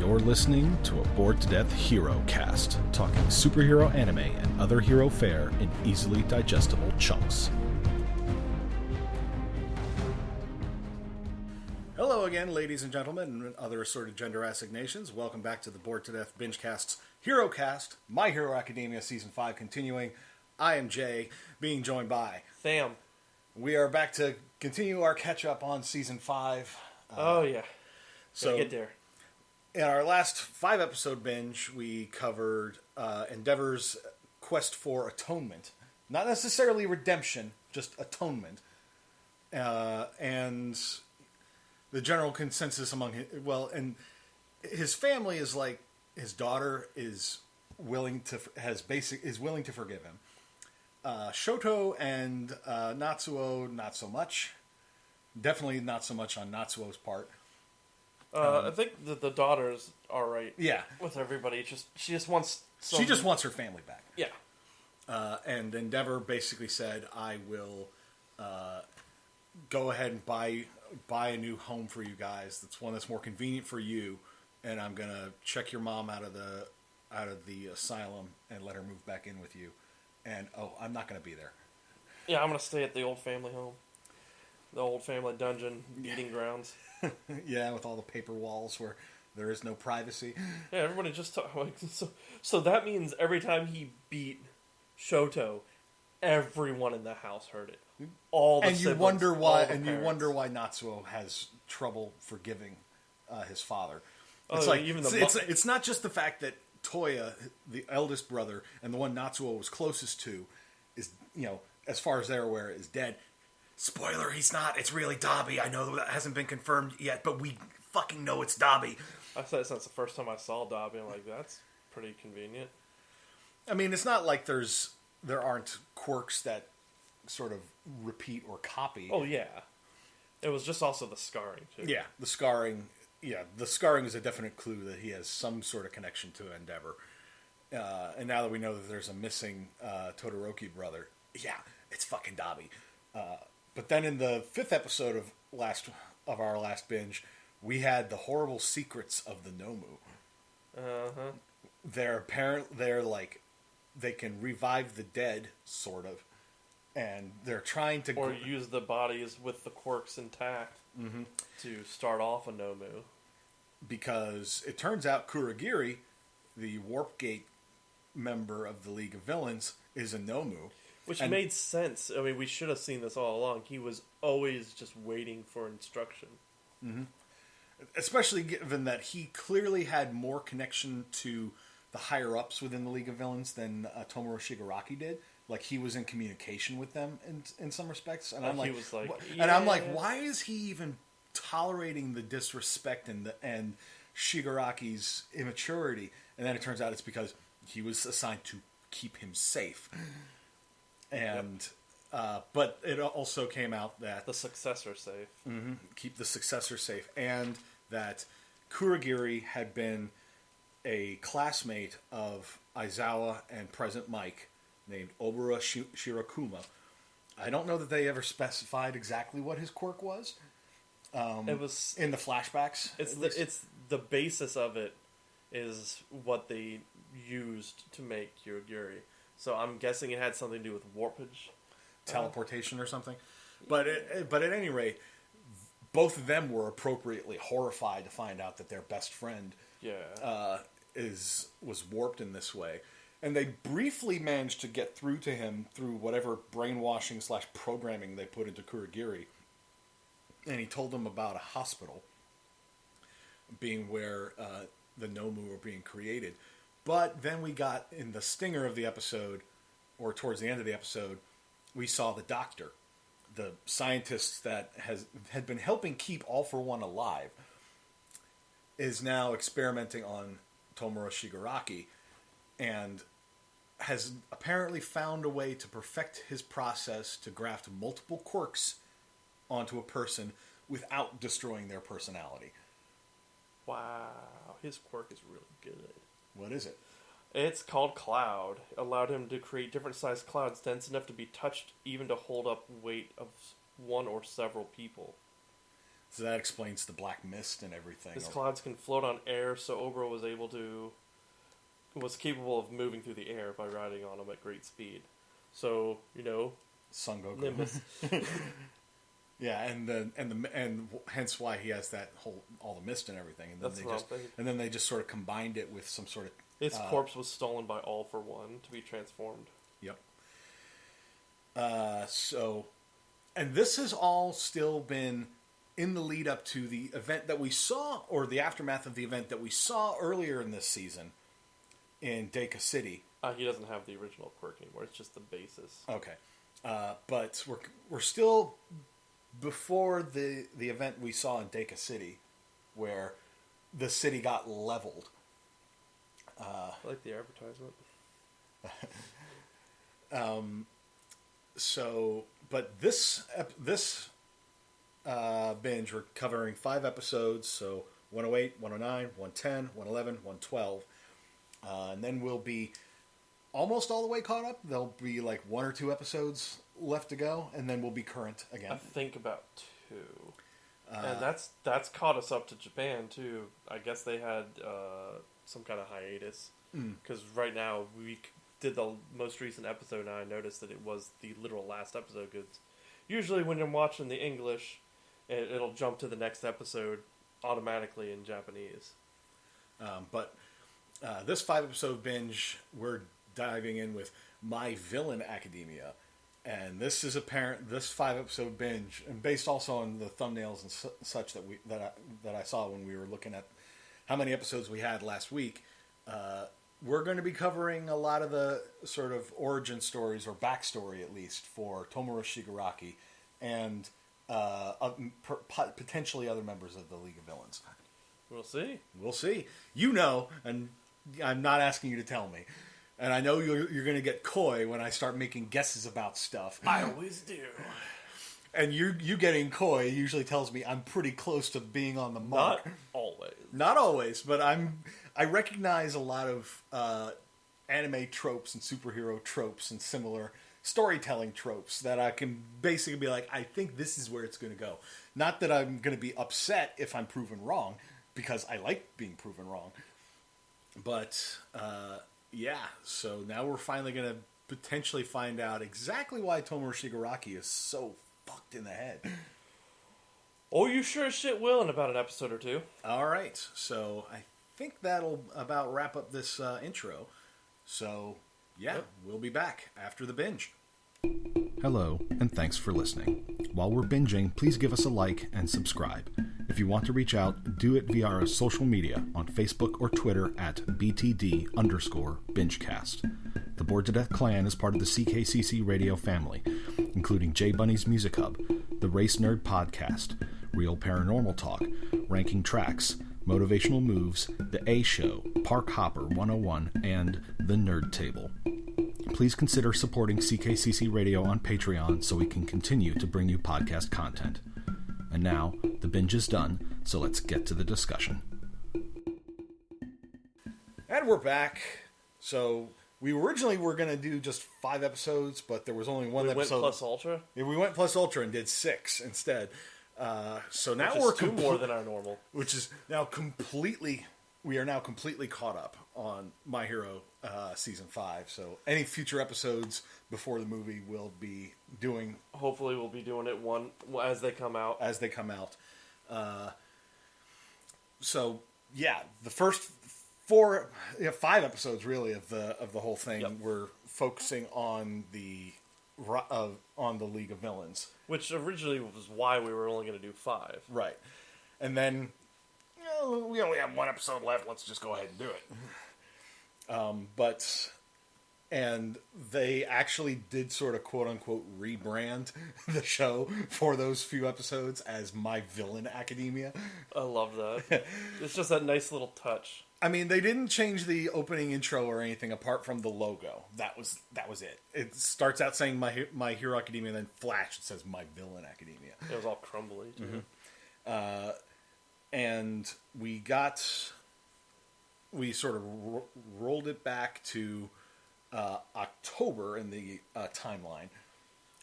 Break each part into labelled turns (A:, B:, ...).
A: You're listening to a Bored to Death Herocast, talking superhero anime and other hero fare in easily digestible chunks. Hello again, ladies and gentlemen, and other assorted gender assignations. Welcome back to the Bored to Death Bingecasts Herocast, My Hero Academia Season 5 continuing. I am Jay, being joined by
B: Sam.
A: We are back to continue our catch-up on Season 5.
B: Oh, yeah.
A: So
B: get there.
A: In our last 5-episode binge, we covered Endeavor's quest for atonement. Not necessarily redemption, just atonement. And the general consensus among his family is like his daughter is willing to forgive him. Shoto and Natsuo, not so much. Definitely not so much on Natsuo's part.
B: I think that the daughter's all right.
A: Yeah,
B: with everybody. She just wants.
A: She just wants her family back.
B: Yeah.
A: And Endeavor basically said, "I will go ahead and buy a new home for you guys. That's one that's more convenient for you, and I'm gonna check your mom out of the asylum and let her move back in with you. And I'm not gonna be there.
B: Yeah, I'm gonna stay at the old family home, the old family dungeon meeting grounds.
A: Yeah, with all the paper walls where there is no privacy.
B: Yeah, everybody just so that means every time he beat Shoto, everyone in the house heard it. All the
A: and
B: siblings,
A: you wonder why, and
B: parents.
A: you wonder why Natsuo has trouble forgiving his father.
B: Oh,
A: it's like
B: even
A: it's not just the fact that Toya, the eldest brother, and the one Natsuo was closest to, is, as far as they're aware, is dead. Spoiler, he's not. It's really Dabi. I know that hasn't been confirmed yet, but we fucking know it's Dabi.
B: I said since the first time I saw Dabi, I'm like, that's pretty convenient.
A: I mean, it's not like there aren't quirks that sort of repeat or copy.
B: Oh, yeah. It was just also the scarring, too.
A: Yeah, the scarring. Yeah, the scarring is a definite clue that he has some sort of connection to Endeavor. And now that we know that there's a missing Todoroki brother, yeah, it's fucking Dabi. But then in the 5th episode of our last binge, we had the horrible secrets of the Nomu.
B: Uh-huh.
A: They're like, they can revive the dead, sort of. And they're trying to...
B: Or use the bodies with the quirks intact to start off a Nomu.
A: Because it turns out Kurogiri, the Warp Gate member of the League of Villains, is a Nomu.
B: Which made sense. I mean, we should have seen this all along. He was always just waiting for instruction.
A: Mm-hmm. Especially given that he clearly had more connection to the higher-ups within the League of Villains than Tomura Shigaraki did. Like, he was in communication with them in some respects. And I'm like, I'm like, why is he even tolerating the disrespect and Shigaraki's immaturity? And then it turns out it's because he was assigned to keep him safe. And but it also came out that
B: the successor safe.
A: Mm-hmm, keep the successor safe, and that Kurogiri had been a classmate of Aizawa and Present Mike named Obura Shirakuma. I don't know that they ever specified exactly what his quirk was.
B: It was
A: in the flashbacks.
B: It's the basis of it is what they used to make Kurogiri. So I'm guessing it had something to do with warpage.
A: Teleportation or something. But at any rate, both of them were appropriately horrified to find out that their best friend was warped in this way. And they briefly managed to get through to him through whatever brainwashing / programming they put into Kurogiri. And he told them about a hospital being where the Nomu were being created. But then we got, in the stinger of the episode, or towards the end of the episode, we saw the doctor, the scientist that had been helping keep All for One alive, is now experimenting on Tomura Shigaraki, and has apparently found a way to perfect his process to graft multiple quirks onto a person without destroying their personality.
B: Wow, his quirk is really good.
A: What is it?
B: It's called Cloud. It allowed him to create different sized clouds dense enough to be touched, even to hold up weight of one or several people.
A: So that explains the black mist and everything.
B: His clouds can float on air, so Obra was capable of moving through the air by riding on them at great speed. So,
A: Son Goku.
B: Nimbus.
A: Yeah, and hence why he has that all the mist and everything. And then then they just sort of combined it with some sort of.
B: His corpse was stolen by All for One to be transformed.
A: Yep. And this has all still been in the lead up to the event that we saw, or the aftermath of the event that we saw earlier in this season in Deka City.
B: He doesn't have the original quirk anymore. It's just the basis.
A: Okay. But we're still before the event we saw in Deka City, where the city got leveled.
B: I like the advertisement.
A: But this binge, we're covering 5 episodes, so 108, 109, 110, 111, 112. And then we'll be almost all the way caught up. There'll be like 1 or 2 episodes left to go, and then we'll be current again.
B: I think about 2. And that's caught us up to Japan, too. I guess they had some kind of hiatus. Because right now, we did the most recent episode, and I noticed that it was the literal last episode. Because usually when I'm watching the English, it'll jump to the next episode automatically in Japanese.
A: But this 5-episode binge, we're diving in with My Villain Academia. And this is this 5-episode binge, and based also on the thumbnails and such that I saw when we were looking at how many episodes we had last week, we're going to be covering a lot of the sort of origin stories, or backstory at least, for Tomura Shigaraki and potentially other members of the League of Villains.
B: We'll see.
A: We'll see. And I'm not asking you to tell me. And I know you're going to get coy when I start making guesses about stuff.
B: I always do.
A: And you getting coy usually tells me I'm pretty close to being on the mark.
B: Not always.
A: Not always, but I recognize a lot of anime tropes and superhero tropes and similar storytelling tropes that I can basically be like, I think this is where it's going to go. Not that I'm going to be upset if I'm proven wrong, because I like being proven wrong. But yeah, so now we're finally going to potentially find out exactly why Tomura Shigaraki is so fucked in the head.
B: Oh, you sure as shit will in about an episode or 2.
A: All right, so I think that'll about wrap up this intro. So, yeah, Yep. We'll be back after the binge. Hello, and thanks for listening. While we're binging, please give us a like and subscribe. If you want to reach out, do it via our social media on Facebook or Twitter at BTD_Bingecast. The Bored to Death Clan is part of the CKCC Radio family, including J Bunny's Music Hub, the Race Nerd Podcast, Real Paranormal Talk, Ranking Tracks, Motivational Moves, The A Show, Park Hopper 101, and The Nerd Table. Please consider supporting CKCC Radio on Patreon so we can continue to bring you podcast content. And now, the binge is done, so let's get to the discussion. And we're back. So, we originally were going to do just 5 episodes, but there was only one episode.
B: We went plus Ultra?
A: Yeah, we went plus Ultra and did 6 instead. So now
B: we're 2 more than our normal.
A: Which is now completely... We are now completely caught up on My Hero Season 5. So any future episodes before the movie we'll be doing...
B: Hopefully we'll be doing it as they come out.
A: As they come out. So, yeah, the first 5 episodes, really, of the whole thing, yep. We're focusing on the League of Villains. Which originally was why we were only going to do 5. Right. And then... we only have 1 episode left. Let's just go ahead and do it. And they actually did sort of quote-unquote rebrand the show for those few episodes as My Villain Academia.
B: I love that. It's just that nice little touch.
A: I mean, they didn't change the opening intro or anything apart from the logo. That was it. It starts out saying My Hero Academia, and then flash, it says My Villain Academia.
B: It was all crumbly, too.
A: Mm-hmm. And we sort of rolled it back to October in the timeline.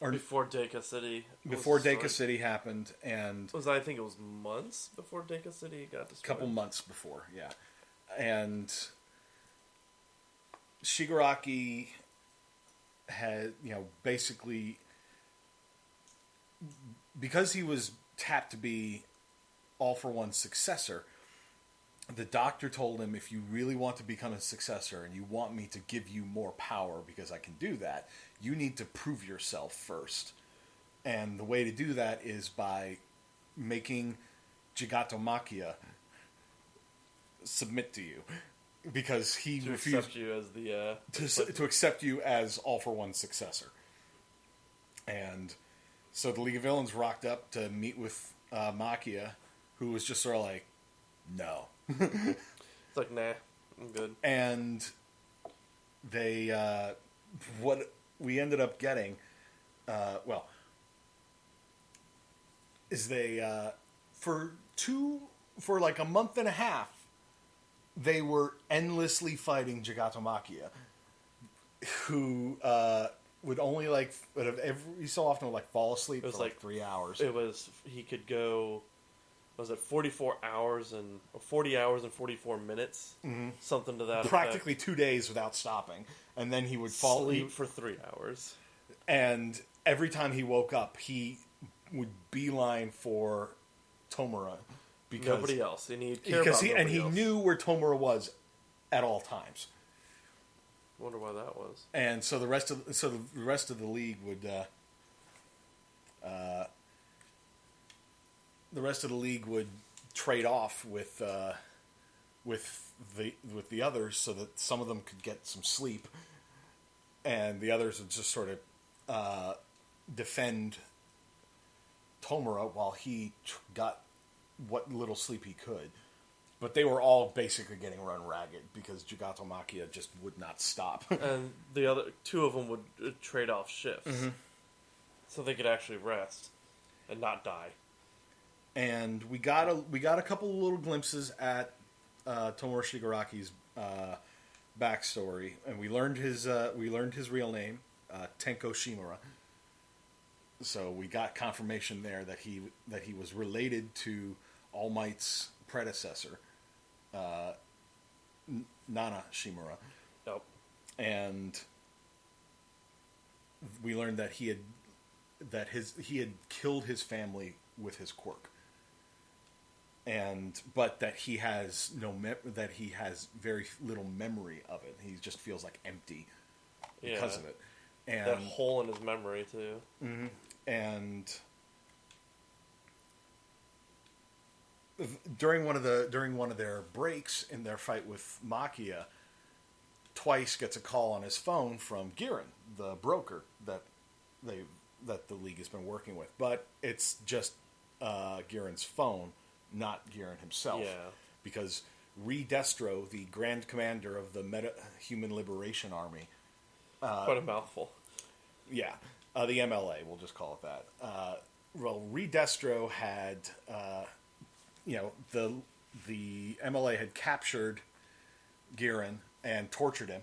A: Or
B: before Deka City.
A: Before Deka City happened, and
B: I think it was months before Deka City got destroyed.
A: A couple months before, yeah. And Shigaraki had, basically, because he was tapped to be All for One's successor, the doctor told him, if you really want to become a successor and you want me to give you more power because I can do that, you need to prove yourself first. And the way to do that is by making Gigantomachia submit to you. Because he refused
B: accept you as the
A: to accept you as All for One's successor. And so the League of Villains rocked up to meet with Machia, who was just sort of like, no.
B: It's like, nah, I'm good.
A: And they, what we ended up getting, is they, for like a month and a half, they were endlessly fighting Gigantomachia, who would only every so often would fall asleep for like 3 hours.
B: He could go, was it 44 hours and 40 hours and 44 minutes? Mm-hmm. Something to that
A: Practically
B: effect.
A: 2 days without stopping. And then he would
B: sleep for 3 hours.
A: And every time he woke up, he would beeline for Tomura. Because,
B: nobody else. And he
A: knew where Tomura was at all times.
B: Wonder why that was.
A: And so the rest of the league would trade off with the others so that some of them could get some sleep, and the others would just sort of defend Tomura while he got what little sleep he could. But they were all basically getting run ragged because Gigantomachia just would not stop.
B: And the other two of them would trade off shifts, mm-hmm. so they could actually rest and not die. And
A: we got a couple of little glimpses at Tomura Shigaraki's backstory, and we learned his real name, Tenko Shimura. So we got confirmation there that he was related to All Might's predecessor, Nana Shimura.
B: Yep.
A: And we learned that he had killed his family with his quirk. But that he has that he has very little memory of it. He just feels like empty because of it. And
B: that hole in his memory too.
A: Mm-hmm. And during one of their breaks in their fight with Machia, Twice gets a call on his phone from Giran, the broker that the league has been working with. But it's just Giran's phone, not Giran himself.
B: Yeah.
A: Because ReDestro, the Grand Commander of the Metahuman Liberation Army,
B: quite a mouthful.
A: Yeah. The MLA, we'll just call it that. ReDestro had, the MLA had captured Giran and tortured him.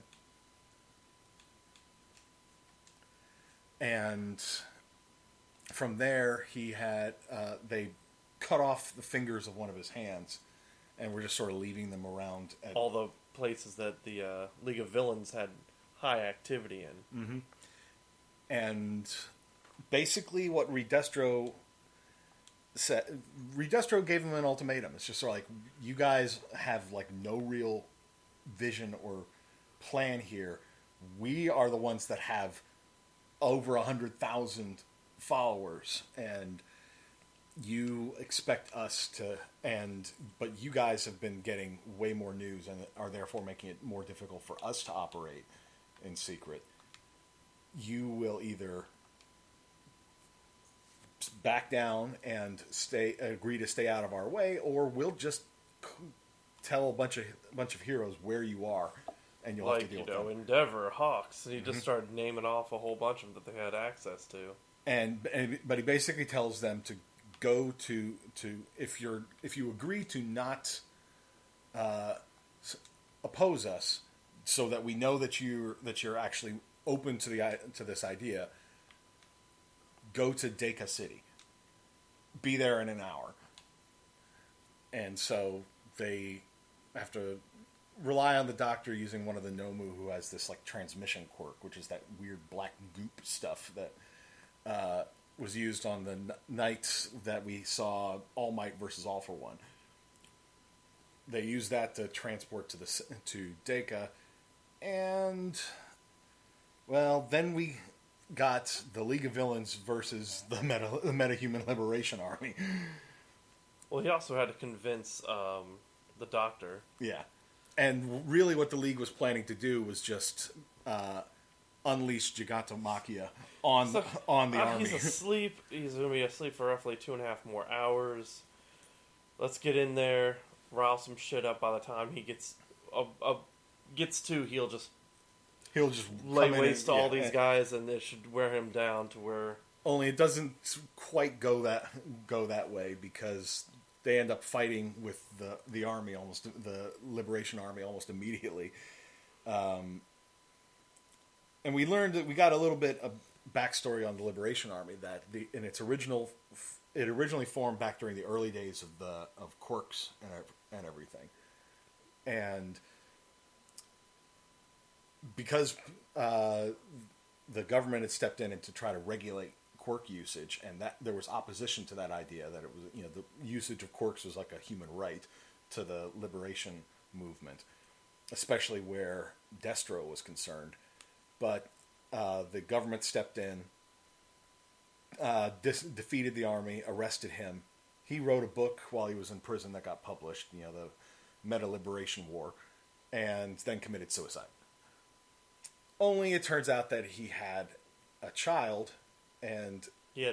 A: And from there, he had, they cut off the fingers of one of his hands, and we're just sort of leaving them around.
B: All the places that the League of Villains had high activity in.
A: Mm-hmm. And basically what ReDestro said, ReDestro gave him an ultimatum. It's just sort of like, you guys have no real vision or plan here. We are the ones that have over 100,000 followers, and you expect us to, but you guys have been getting way more news and are therefore making it more difficult for us to operate in secret. You will either back down and agree to stay out of our way, or we'll just tell a bunch of heroes where you are, and you'll have to deal with them.
B: Endeavor, Hawks, and he just started naming off a whole bunch of them that they had access to.
A: But he basically tells them to go to if you agree to not oppose us, so that we know that you're actually open to this idea, go to Deka City. Be there in an hour. And so they have to rely on the Doctor using one of the Nomu who has this like transmission quirk, which is that weird black goop stuff that was used on the night that we saw All Might versus All for One. They use that to transport to Deka, and well, then we got the League of Villains versus the Metahuman Liberation Army.
B: Well, he also had to convince the Doctor.
A: Yeah. And really what the League was planning to do was just unleash Gigantomachia on the army.
B: He's asleep. He's going to be asleep for roughly 2.5 more hours. Let's get in there, rile some shit up. By the time he gets to, he'll just lay waste to all these guys, and it should wear him down to where...
A: Only it doesn't quite go that way, because they end up fighting with the army, the Liberation Army, almost immediately. And we learned that we got a little bit of backstory on the Liberation Army, that it originally formed back during the early days of quirks and everything, and because the government had stepped in and to try to regulate quirk usage, and that there was opposition to that idea that it was, the usage of quirks was like a human right to the liberation movement, especially where Destro was concerned. But the government stepped in, defeated the army, arrested him. He wrote a book while he was in prison that got published, the Meta Liberation War, and then committed suicide. Only it turns out that he had a child, and
B: he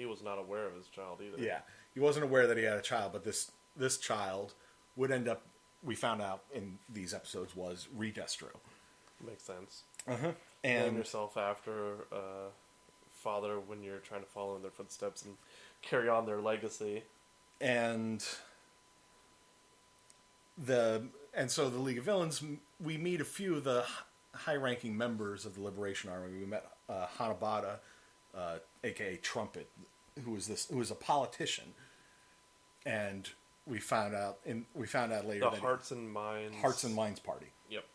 B: was not aware of his child either.
A: Yeah, he wasn't aware that he had a child, but this child would end up, we found out in these episodes, was ReDestro.
B: Makes sense.
A: Uh-huh.
B: And name yourself after father when you're trying to follow in their footsteps and carry on their legacy. And
A: so the League of Villains, we meet a few of the high-ranking members of the Liberation Army. We met Hanabata, aka Trumpet, who was a politician, and we found out later
B: the
A: that
B: Hearts and Minds
A: Party.
B: Yep.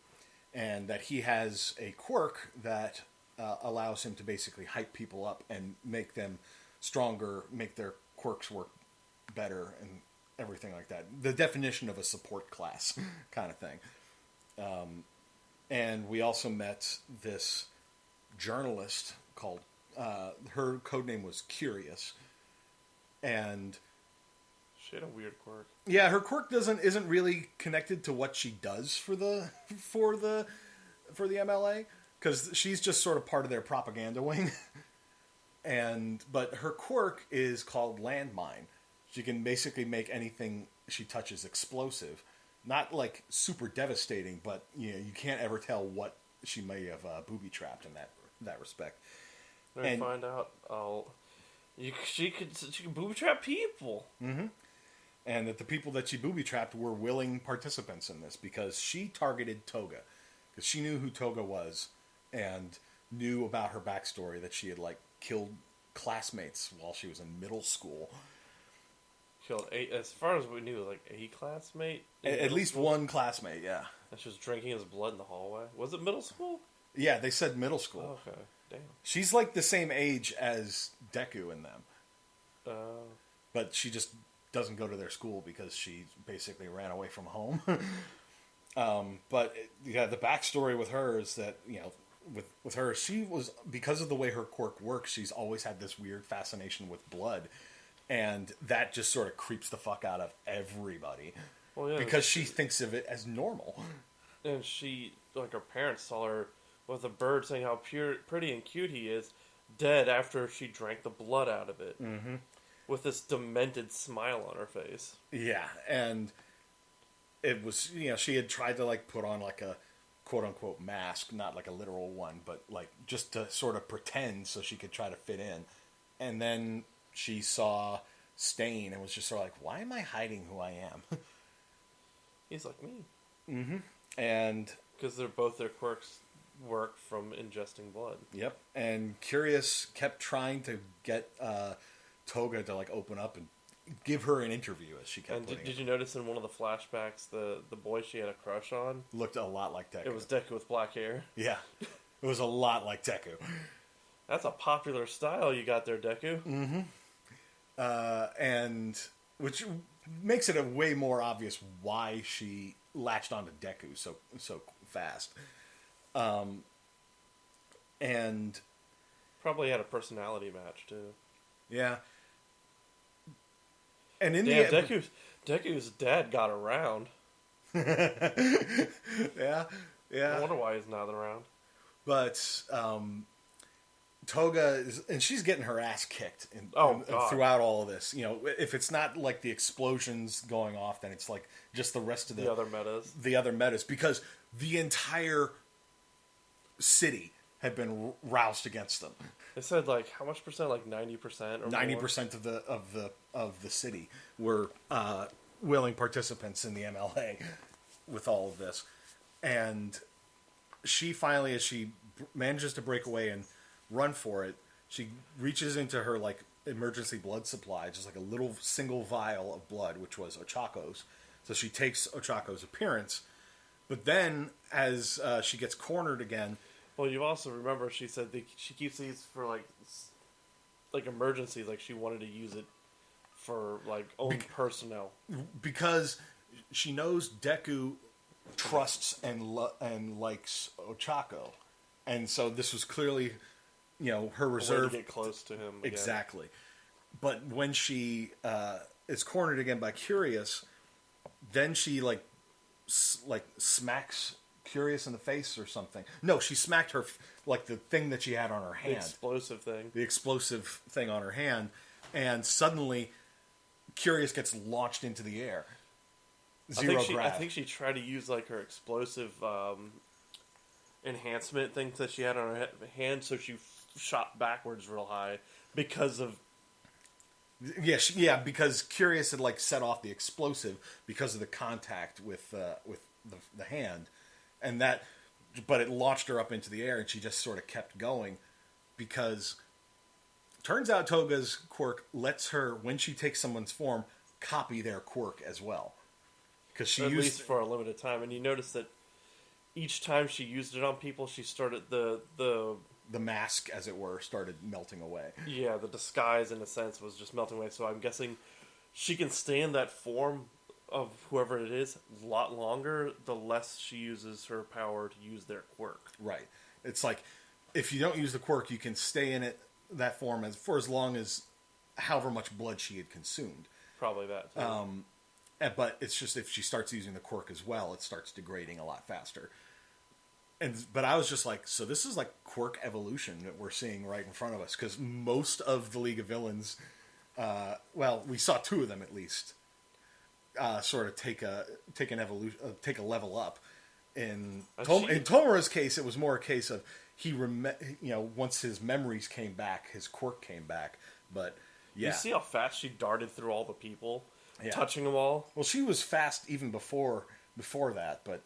A: And that he has a quirk that allows him to basically hype people up and make them stronger, make their quirks work better, and everything like that. The definition of a support class kind of thing. And we also met this journalist called, her codename was Curious, and
B: she had a weird quirk.
A: Yeah, her quirk isn't really connected to what she does for the MLA, because she's just sort of part of their propaganda wing. But her quirk is called Landmine. She can basically make anything she touches explosive. Not like super devastating, but you can't ever tell what she may have booby trapped in that respect.
B: And find out, she could booby trap people.
A: Mm-hmm. And that the people that she booby trapped were willing participants in this, because she targeted Toga, because she knew who Toga was and knew about her backstory, that she had killed classmates while she was in middle school.
B: Killed as far as we knew, a classmate?
A: At least one classmate, yeah.
B: And she was drinking his blood in the hallway. Was it middle school?
A: Yeah, they said middle school.
B: Okay, damn.
A: She's the same age as Deku in them. But she just doesn't go to their school because she basically ran away from home. But the backstory with her is that, with her, she was, because of the way her quirk works, she's always had this weird fascination with blood. And that just sort of creeps the fuck out of everybody. Well, yeah, because she thinks of it as normal.
B: And she, her parents saw her with a bird saying how pretty and cute he is, dead after she drank the blood out of it.
A: Mm-hmm.
B: With this demented smile on her face.
A: Yeah, and it was, she had tried to put on a quote-unquote mask, not a literal one, but just to sort of pretend so she could try to fit in. And then she saw Stain and was just sort of why am I hiding who I am?
B: He's like me.
A: Mm-hmm. And
B: because their quirks work from ingesting blood.
A: Yep. And Curious kept trying to get Toga to like open up and give her an interview, as she kept.
B: And did you notice in one of the flashbacks the boy she had a crush on
A: looked a lot like Deku?
B: It was Deku with black hair.
A: Yeah, it was a lot like Deku.
B: That's a popular style you got there, Deku.
A: Mm-hmm. And which makes it a way more obvious why she latched onto Deku so fast. And
B: probably had a personality match too.
A: Yeah. And in
B: Deku's dad got around.
A: Yeah.
B: I wonder why he's not around.
A: But Toga is, and she's getting her ass kicked throughout all of this. You know, if it's not like the explosions going off, then it's like just the rest of the other metas, because the entire city had been roused against them.
B: They said like how much percent? Like 90% or
A: 90% of the city were willing participants in the MLA with all of this, and she finally, as she manages to break away and run for it, she reaches into her like emergency blood supply, just like a little single vial of blood, which was Ochako's. So she takes Ochako's appearance, but then as she gets cornered again.
B: Well, you also remember she said she keeps these for like emergencies, like she wanted to use it for like own personnel, because
A: she knows Deku trusts and likes Ochako, and so this was clearly, you know, her reserve
B: to get close to him again.
A: Exactly. But when she is cornered again by Curious, then she like smacks Curious in the face or something. No, she smacked her like the thing that she had on her hand, the explosive thing on her hand, and suddenly Curious gets launched into the air.
B: I think she tried to use like her explosive enhancement thing that she had on her hand, so she shot backwards real high because of.
A: Because Curious had like set off the explosive because of the contact with the hand, and but it launched her up into the air, and she just sort of kept going, because turns out Toga's quirk lets her, when she takes someone's form, copy their quirk as well. Because she
B: at least for a limited time, and you notice that each time she used it on people, she started the
A: mask, as it were, started melting away.
B: Yeah, the disguise, in a sense, was just melting away. So I'm guessing she can stay in that form of whoever it is a lot longer, the less she uses her power to use their quirk.
A: Right. It's like, if you don't use the quirk, you can stay in that form for as long as however much blood she had consumed.
B: Probably that, too.
A: But it's just, if she starts using the quirk as well, it starts degrading a lot faster. But I was just like, so this is like quirk evolution that we're seeing right in front of us, because most of the League of Villains, we saw two of them at least, sort of take a level up. In Tomura's case, it was more a case of once his memories came back, his quirk came back. But yeah,
B: you see how fast she darted through all the people, touching them all.
A: Well, she was fast even before that, but.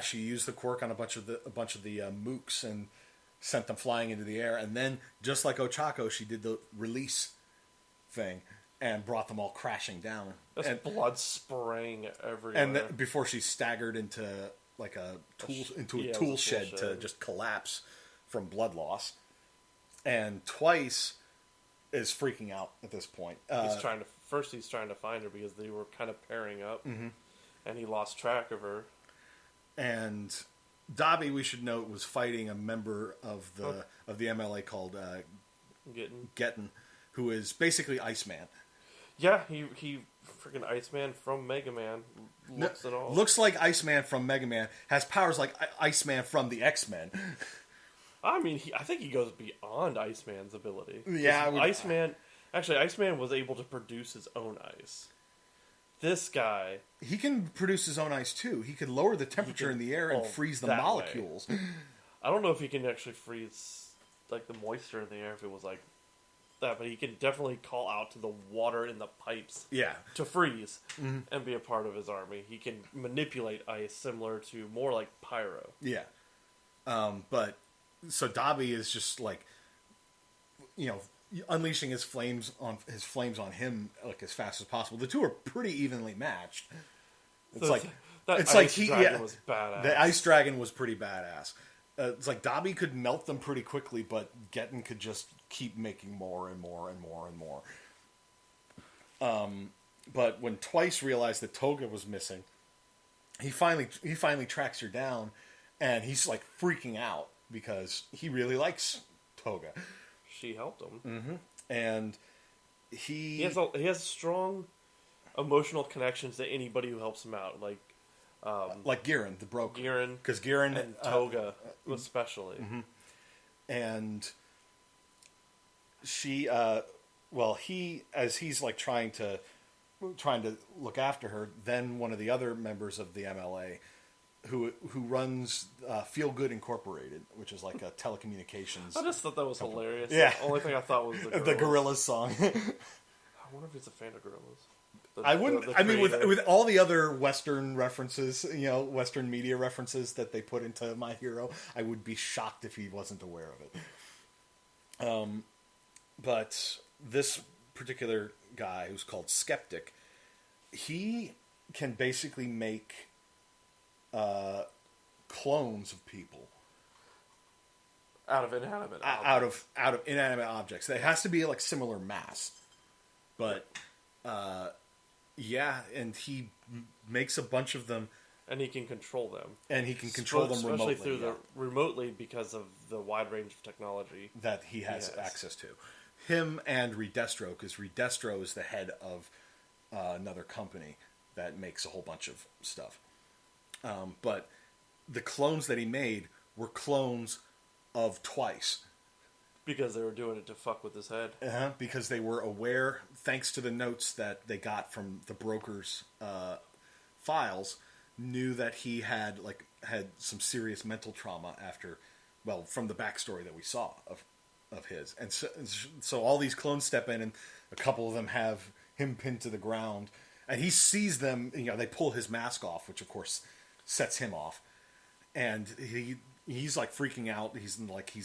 A: She used the quirk on a bunch of the mooks and sent them flying into the air. And then, just like Ochako, she did the release thing and brought them all crashing down.
B: That's blood spraying everywhere.
A: And before she staggered into like a tool shed to just collapse from blood loss. And Twice is freaking out at this point.
B: He's trying to find her because they were kind of pairing up, and he lost track of her.
A: And Dobby, we should note, was fighting a member of the MLA called Getten, who is basically Iceman.
B: Yeah, he freaking Iceman from Mega Man
A: looks like Iceman from Mega Man, has powers like Iceman from the X-Men.
B: I mean, I think he goes beyond Iceman's ability.
A: Yeah,
B: Iceman was able to produce his own ice. This guy...
A: He can produce his own ice, too. He could lower the temperature in the air and freeze the molecules.
B: I don't know if he can actually freeze like the moisture in the air if it was like that, but he can definitely call out to the water in the pipes to freeze and be a part of his army. He can manipulate ice similar to more like Pyro.
A: Yeah. But so Dobby is just like, unleashing his flames on him like as fast as possible. The two are pretty evenly matched. It's like
B: Ice Dragon was badass.
A: The Ice Dragon was pretty badass. It's like Dobby could melt them pretty quickly, but Gettin could just keep making more and more and more and more. But when Twice realized that Toga was missing, he finally tracks her down, and he's like freaking out because he really likes Toga.
B: She helped him,
A: and he
B: has strong emotional connections to anybody who helps him out, like
A: Giran, the broker.
B: Because Giran and Toga especially,
A: and she, he's like trying to look after her. Then one of the other members of the MLA, who runs Feel Good Incorporated, which is like a telecommunications.
B: I just thought that was
A: company.
B: hilarious.
A: Yeah.
B: The only thing I thought was
A: the Gorillaz song.
B: I wonder if he's a fan of Gorillaz.
A: I wouldn't. I mean, with all the other Western references, Western media references that they put into My Hero, I would be shocked if he wasn't aware of it. But this particular guy, who's called Skeptic, he can basically make clones of people
B: out of inanimate
A: objects. Out of inanimate objects. It has to be like similar mass, but. And he makes a bunch of them,
B: and he can control them.
A: And he can control them remotely,
B: especially remotely because of the wide range of technology
A: that he has access to. Him and ReDestro, because ReDestro is the head of another company that makes a whole bunch of stuff. But the clones that he made were clones of Twice.
B: Because they were doing it to fuck with his head.
A: Because they were aware, thanks to the notes that they got from the broker's files, knew that he had some serious mental trauma from the backstory that we saw of his. And so all these clones step in, and a couple of them have him pinned to the ground. And he sees them, they pull his mask off, which of course sets him off. And he's like freaking out. He's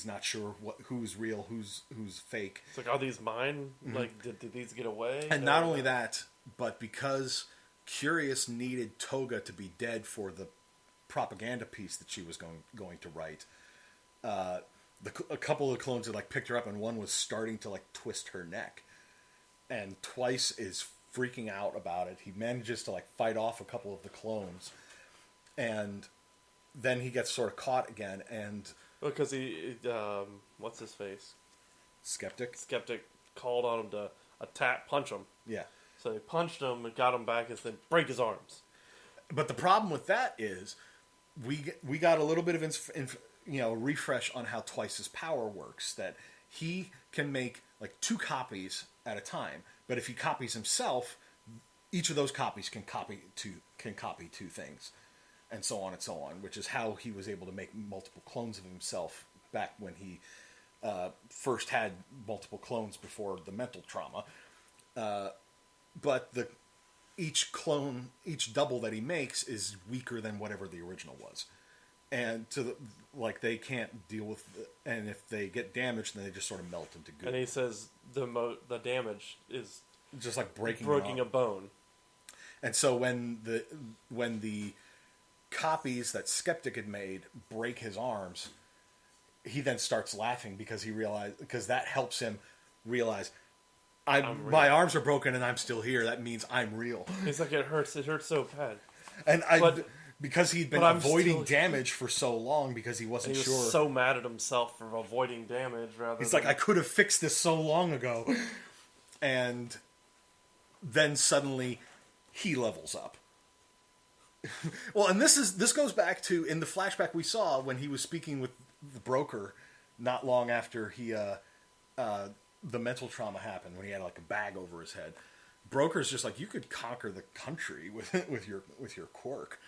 A: not sure who's real, who's fake.
B: It's like, are these mine? Like, did these get away?
A: And not only that, but because Curious needed Toga to be dead for the propaganda piece that she was going to write, a couple of the clones had picked her up, and one was starting to twist her neck. And Twice is freaking out about it. He manages to fight off a couple of the clones, and then he gets sort of caught again, and
B: because he what's his face?
A: Skeptic
B: called on him to punch him.
A: Yeah.
B: So they punched him and got him back, and then break his arms.
A: But the problem with that is, we got a little bit of refresh on how Twice's power works. That he can make 2 copies at a time, but if he copies himself, each of those copies can copy 2 things. And so on, which is how he was able to make multiple clones of himself back when he first had multiple clones before the mental trauma. But each double that he makes is weaker than whatever the original was. And they can't deal with and if they get damaged, then they just sort of melt into goo.
B: And he says the damage is
A: just like breaking
B: a bone.
A: And so when the copies that Skeptic had made break his arms, he then starts laughing because that helps him realize my arms are broken and I'm still here. That means I'm real.
B: He's like, it hurts so bad.
A: And because he'd been avoiding damage for so long because he wasn't sure.
B: He was so mad at himself for avoiding damage
A: He's like, I could have fixed this so long ago. And then suddenly he levels up. Well, and this goes back to, in the flashback we saw when he was speaking with the broker not long after the mental trauma happened, when he had a bag over his head. Broker's just like, you could conquer the country with your quirk.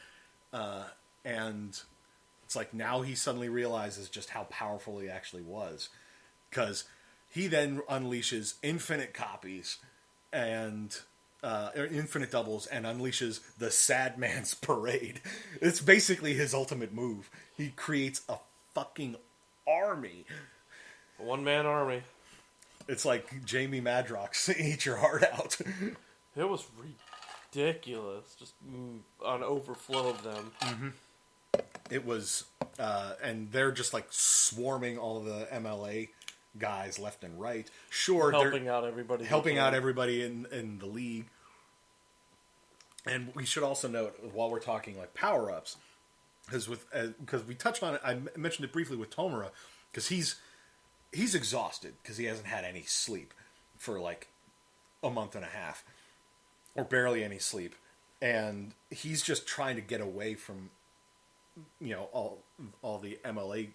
A: And it's like now he suddenly realizes just how powerful he actually was. Because he then unleashes infinite copies and infinite doubles and unleashes the Sad Man's Parade. It's basically his ultimate move. He creates a fucking army.
B: One-man army.
A: It's like Jamie Madrox, eat your heart out.
B: It was ridiculous. Just an overflow of them.
A: Mm-hmm. It was, and they're just like swarming all the MLA guys left and right. Sure,
B: helping out everybody.
A: Helping out everybody in the league. And we should also note, while we're talking like power-ups, because we touched on it, I mentioned it briefly with Tomura, because he's exhausted because he hasn't had any sleep for like a month and a half, or barely any sleep, and he's just trying to get away from, you know, all the MLA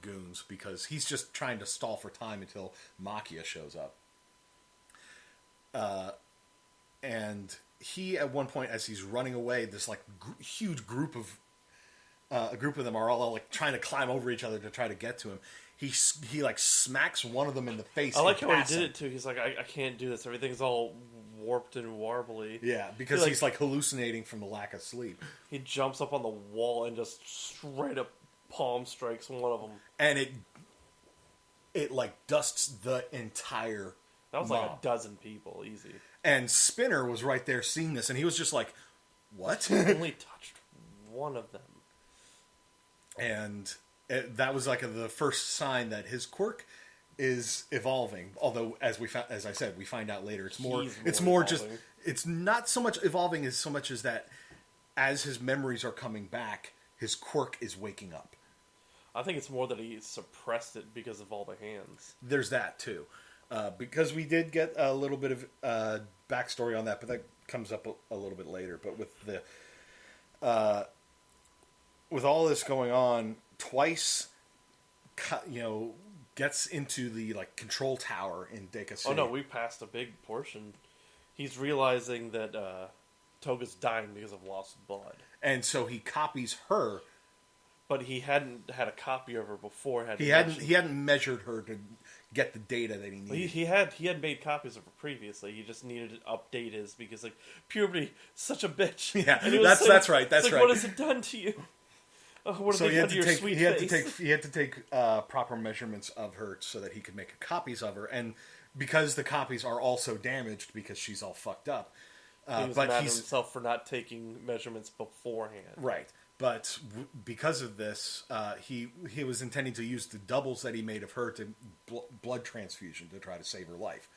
A: goons, because he's just trying to stall for time until Machia shows up. And he, at one point, as he's running away, this like huge group of them are all like trying to climb over each other to try to get to him. He like smacks one of them in the face.
B: I like how he did it too. He's like, I can't do this. Everything's all warped and warbly.
A: Yeah, because he's like hallucinating from the lack of sleep.
B: He jumps up on the wall and just straight up palm strikes one of them.
A: And it like dusts the entire
B: That was
A: mob.
B: like a dozen people, easy.
A: And Spinner was right there seeing this, and he was just like, what?
B: He only touched one of them.
A: And that was like the first sign that his quirk is evolving. Although, as I said, we find out later, it's more just, it's not so much evolving as so much as that as his memories are coming back, his quirk is waking up.
B: I think it's more that he suppressed it because of all the hands.
A: There's that too. Because we did get a little bit of backstory on that, but that comes up a little bit later. But with all this going on, Twice, gets into the like control tower in Deka City.
B: Oh no, we passed a big portion. He's realizing that Toga's dying because of loss of blood,
A: and so he copies her.
B: But he hadn't had a copy of her before.
A: He hadn't measured her to get the data that he needed.
B: He had made copies of her previously. He just needed to update his because like puberty, such a bitch.
A: Yeah, that's right. That's right.
B: What has it done to you? What have they done to your sweet face?
A: He had to take proper measurements of her so that he could make copies of her, and because the copies are also damaged because she's all fucked up.
B: He was mad at himself for not taking measurements beforehand.
A: Right. But because of this, he was intending to use the doubles that he made of her to blood transfusion to try to save her life.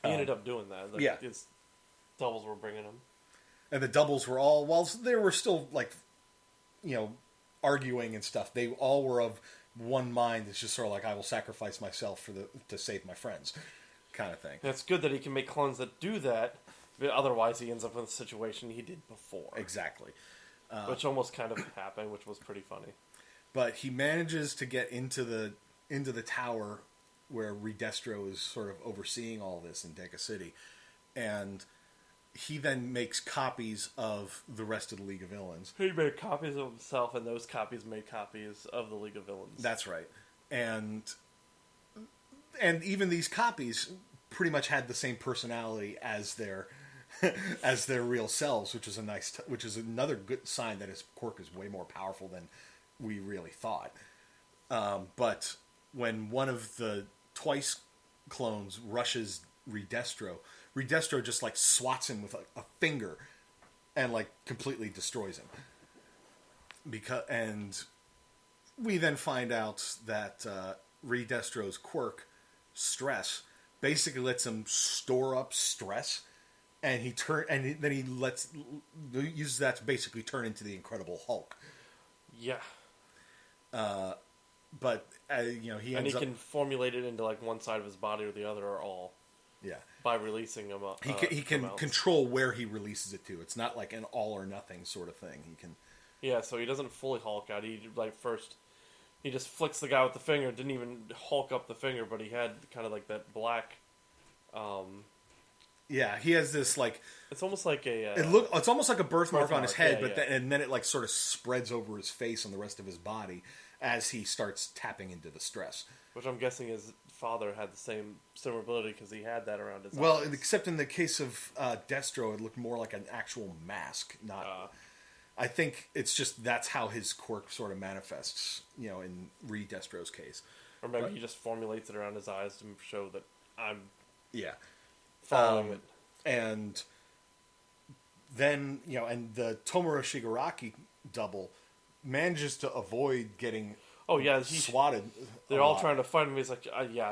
B: He ended up doing that.
A: Yeah.
B: His doubles were bringing him.
A: And the doubles were all, while they were still, like, arguing and stuff, they all were of one mind. It's just sort of like, I will sacrifice myself to save my friends kind of thing.
B: And it's good that he can make clones that do that, but otherwise he ends up in the situation he did before.
A: Exactly.
B: Which almost kind of happened, which was pretty funny.
A: But he manages to get into the tower where ReDestro is sort of overseeing all this in Deka City, and he then makes copies of the rest of the League of Villains.
B: He made copies of himself, and those copies made copies of the League of Villains.
A: That's right, and even these copies pretty much had the same personality as their real selves, which is another good sign that his quirk is way more powerful than we really thought. But when one of the Twice clones rushes ReDestro just like swats him with a finger and like completely destroys him. And we then find out that ReDestro's quirk, stress, basically lets him store up stress. And then he uses that to basically turn into the Incredible Hulk.
B: Yeah.
A: But he
B: can formulate it into like one side of his body or the other or all.
A: Yeah.
B: By releasing him up.
A: He can control where he releases it to. It's not like an all or nothing sort of thing. He can.
B: Yeah, so he doesn't fully Hulk out. He he just flicks the guy with the finger. Didn't even Hulk up the finger, but he had kind of like that black.
A: Yeah, he has this like.
B: It's almost like a.
A: It's almost like a birthmark on his head, then it like sort of spreads over his face and the rest of his body as he starts tapping into the stress.
B: Which I'm guessing his father had the same similar ability because he had that around his.
A: Well, eyes. Except in the case of Destro, it looked more like an actual mask, not. I think it's just that's how his quirk sort of manifests, in ReDestro's case.
B: Or maybe he just formulates it around his eyes to show that I'm
A: following
B: it.
A: And then, and the Tomura Shigaraki double manages to avoid getting swatted.
B: They're all trying to fight him. He's like,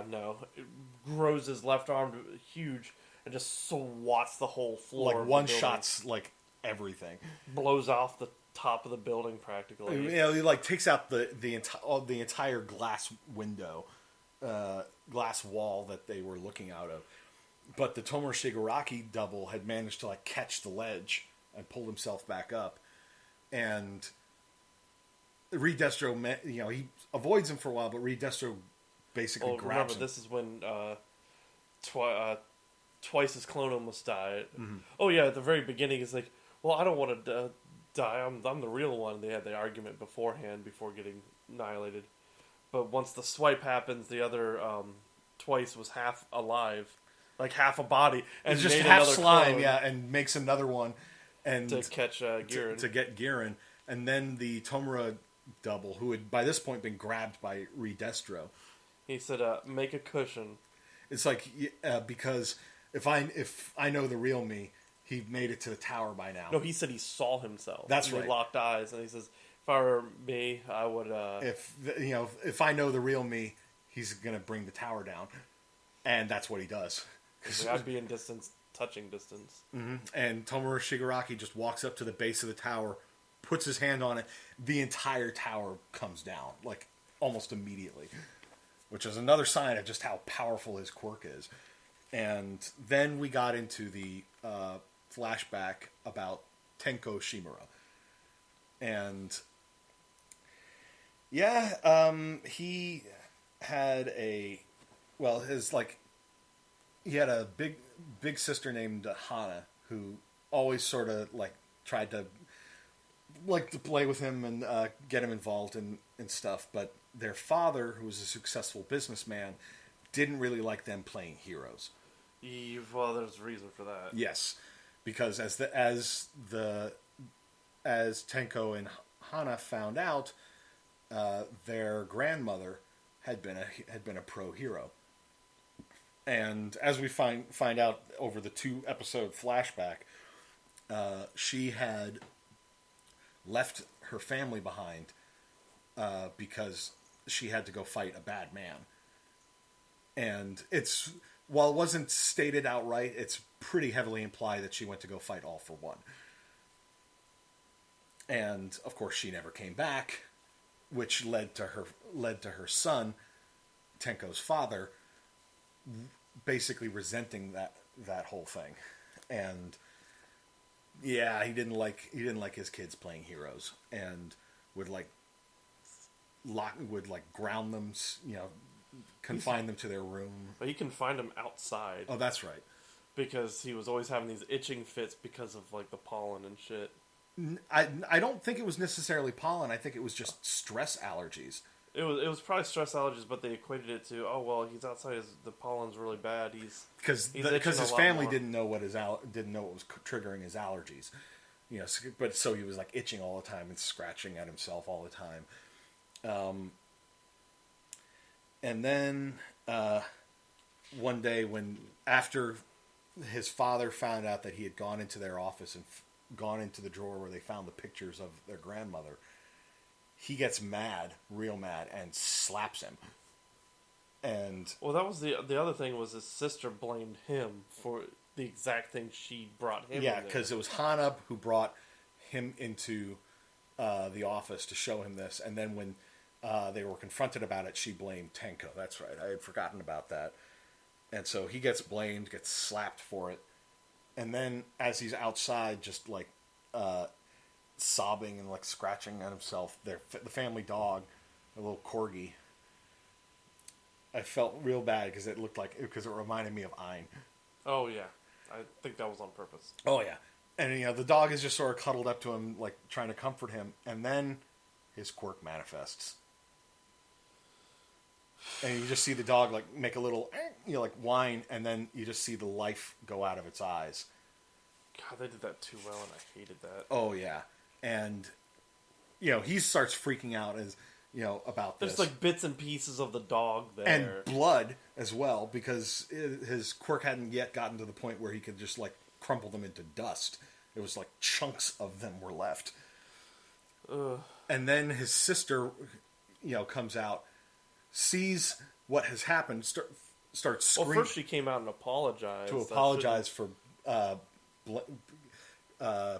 B: no. It grows his left arm huge and just swats the whole floor.
A: Like one-shots, like, everything.
B: Blows off the top of the building, practically.
A: He, like, takes out the entire glass window, glass wall that they were looking out of. But the Tomura Shigaraki double had managed to, like, catch the ledge and pull himself back up. And ReDestro, he avoids him for a while, but ReDestro basically grabs him.
B: This is when twice his clone almost died.
A: Mm-hmm.
B: Oh, yeah, at the very beginning, he's like, well, I don't want to die. I'm the real one. They had the argument beforehand, before getting annihilated. But once the swipe happens, the other Twice was half alive. Like half a body. And
A: it's just half slime, and makes another one. And
B: to catch Giran.
A: To get Giran. And then the Tomura double, who had by this point been grabbed by ReDestro.
B: He said, make a cushion.
A: It's like, because if I know the real me, he made it to the tower by now.
B: No, he said he saw himself.
A: That's right.
B: He locked eyes, and he says, if I were me, I would...
A: If I know the real me, he's going to bring the tower down. And that's what he does.
B: I'd be in touching distance.
A: Mm-hmm. And Tomura Shigaraki just walks up to the base of the tower, puts his hand on it. The entire tower comes down, like, almost immediately. Which is another sign of just how powerful his quirk is. And then we got into the flashback about Tenko Shimura. And he had he had a big sister named Hana, who always sort of like tried to play with him and get him involved in stuff, but their father, who was a successful businessman, didn't really like them playing heroes.
B: Well, there's a reason for that.
A: Yes, because as Tenko and Hana found out, their grandmother had been a pro hero. And as we find out over the 2-episode flashback, she had left her family behind because she had to go fight a bad man. And while it wasn't stated outright, it's pretty heavily implied that she went to go fight All for One. And of course, she never came back, which led to her son, Tenko's father, basically resenting that whole thing. And yeah, he didn't like his kids playing heroes, and would ground them, confine them to their room.
B: But he confined them outside.
A: Oh, that's right.
B: Because he was always having these itching fits because of like the pollen and shit.
A: I don't think it was necessarily pollen. I think it was just stress allergies.
B: It was probably stress allergies, but they equated it to, oh well, he's outside. The pollen's really bad.
A: Because his family didn't know what was triggering his allergies, But so he was like itching all the time and scratching at himself all the time. And then one day, after his father found out that he had gone into their office and gone into the drawer where they found the pictures of their grandmother, he gets mad, real mad, and slaps him. And
B: well, that was the other thing was his sister blamed him for the exact thing she brought him.
A: Yeah, because it was Hana who brought him into the office to show him this, and then when they were confronted about it, she blamed Tenko. That's right, I had forgotten about that. And so he gets blamed, gets slapped for it, and then as he's outside, just like sobbing and like scratching at himself, the family dog, a little corgi. I felt real bad because it reminded me of Ein.
B: Oh yeah, I think that was on purpose.
A: Oh yeah, and the dog is just sort of cuddled up to him, like trying to comfort him, and then his quirk manifests, and you just see the dog like make a little, like whine, and then you just see the life go out of its eyes.
B: God, they did that too well, and I hated that.
A: Oh yeah, And, he starts freaking out as, about this.
B: There's like bits and pieces of the dog there.
A: And blood as well, because his quirk hadn't yet gotten to the point where he could just like crumple them into dust. It was like chunks of them were left. And then his sister, comes out, sees what has happened, starts screaming.
B: Well, first she came out and apologized.
A: To apologize for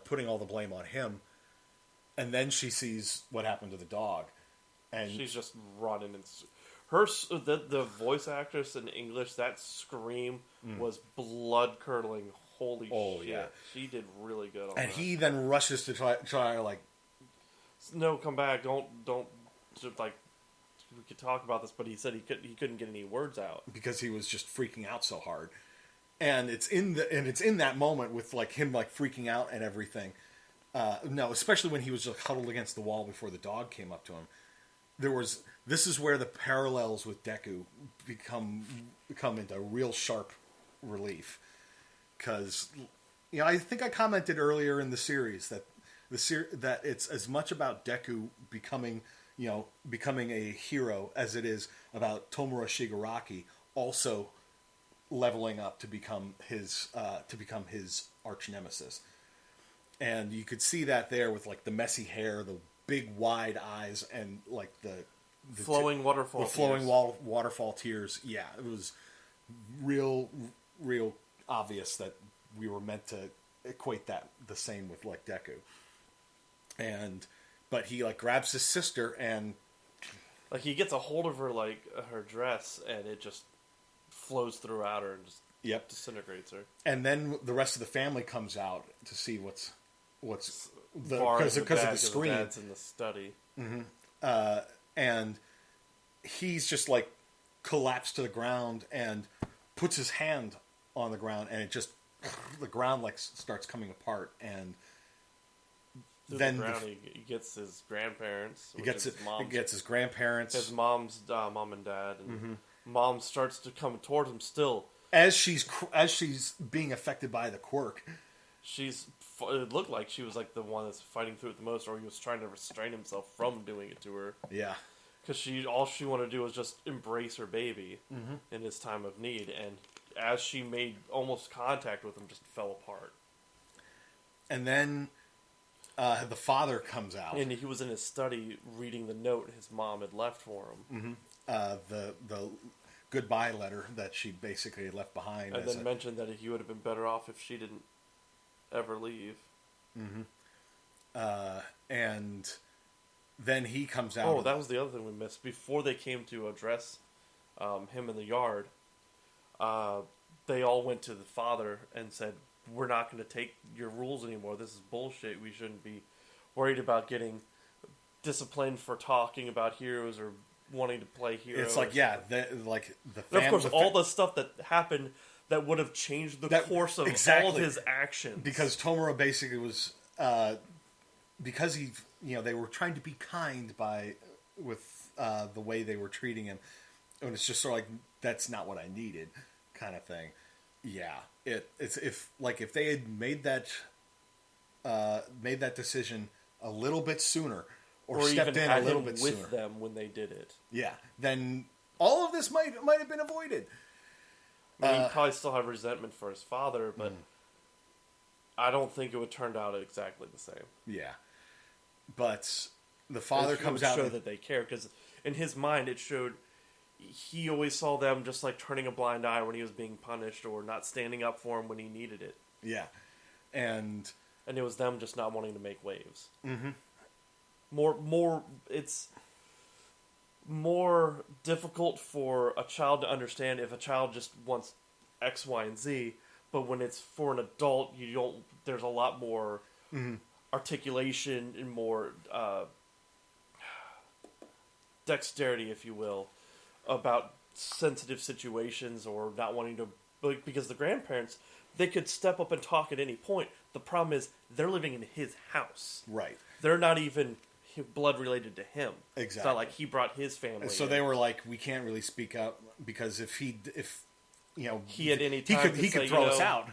A: putting all the blame on him. And then she sees what happened to the dog. And
B: she's just running. The voice actress in English, that scream was blood-curdling. Holy shit. Yeah. She did really good on that.
A: And he then rushes to try like...
B: No, come back. Don't like... We could talk about this, but he said he couldn't get any words out.
A: Because he was just freaking out so hard. And it's in that moment with like him like freaking out and everything. Especially when he was just huddled against the wall before the dog came up to him. This is where the parallels with Deku come into real sharp relief. Because, I think I commented earlier in the series that that it's as much about Deku becoming a hero as it is about Tomura Shigaraki also leveling up to become his arch nemesis. And you could see that there with like the messy hair, the big wide eyes, and like the
B: flowing waterfall.
A: The flowing waterfall tears. Yeah, it was real obvious that we were meant to equate that the same with like Deku. But he like grabs his sister and
B: like he gets a hold of her like her dress and it just flows throughout her and just disintegrates her.
A: And then the rest of the family comes out to see what's because of the scream.
B: Dad's in the study.
A: Mm-hmm. And he's just like collapsed to the ground and puts his hand on the ground, and it just the ground like starts coming apart. And then
B: he gets his grandparents.
A: He gets his grandparents,
B: his mom's mom and dad, and mom starts to come toward him still
A: as she's being affected by the quirk.
B: It looked like she was like the one that's fighting through it the most, or he was trying to restrain himself from doing it to her.
A: Yeah,
B: because all she wanted to do was just embrace her baby in his time of need, and as she made almost contact with him, just fell apart. And
A: then the father comes out,
B: and he was in his study reading the note his mom had left for him.
A: The goodbye letter that she basically had left behind,
B: and then mentioned that he would have been better off if she didn't ever leave.
A: And then he comes out.
B: Oh, that was the other thing we missed. Before they came to address him in the yard, they all went to the father and said, "We're not going to take your rules anymore. This is bullshit. We shouldn't be worried about getting disciplined for talking about heroes or wanting to play heroes."
A: It's like,
B: of course, all the stuff that happened that would have changed the course of all of his actions.
A: Because Tomura basically was, because they were trying to be kind with the way they were treating him, and it's just sort of like, that's not what I needed, kind of thing. Yeah, it's if they had made that decision a little bit sooner, or stepped in a little bit sooner
B: with them when they did it.
A: Yeah, then all of this might have been avoided.
B: I mean, he'd probably still have resentment for his father, but I don't think it would turn out exactly the same.
A: Yeah, but the father comes out
B: to show that they care, because in his mind it showed he always saw them just like turning a blind eye when he was being punished, or not standing up for him when he needed it.
A: Yeah, and
B: it was them just not wanting to make waves. It's more difficult for a child to understand if a child just wants X, Y, and Z, but when it's for an adult, there's a lot more articulation and more dexterity, if you will, about sensitive situations, or not wanting to, because the grandparents, they could step up and talk at any point. The problem is they're living in his house.
A: Right.
B: They're not even blood related to him.
A: Exactly.
B: It's not like he brought his family
A: so
B: in.
A: They were like, we can't really speak up, because if he
B: at any time
A: he could throw us out.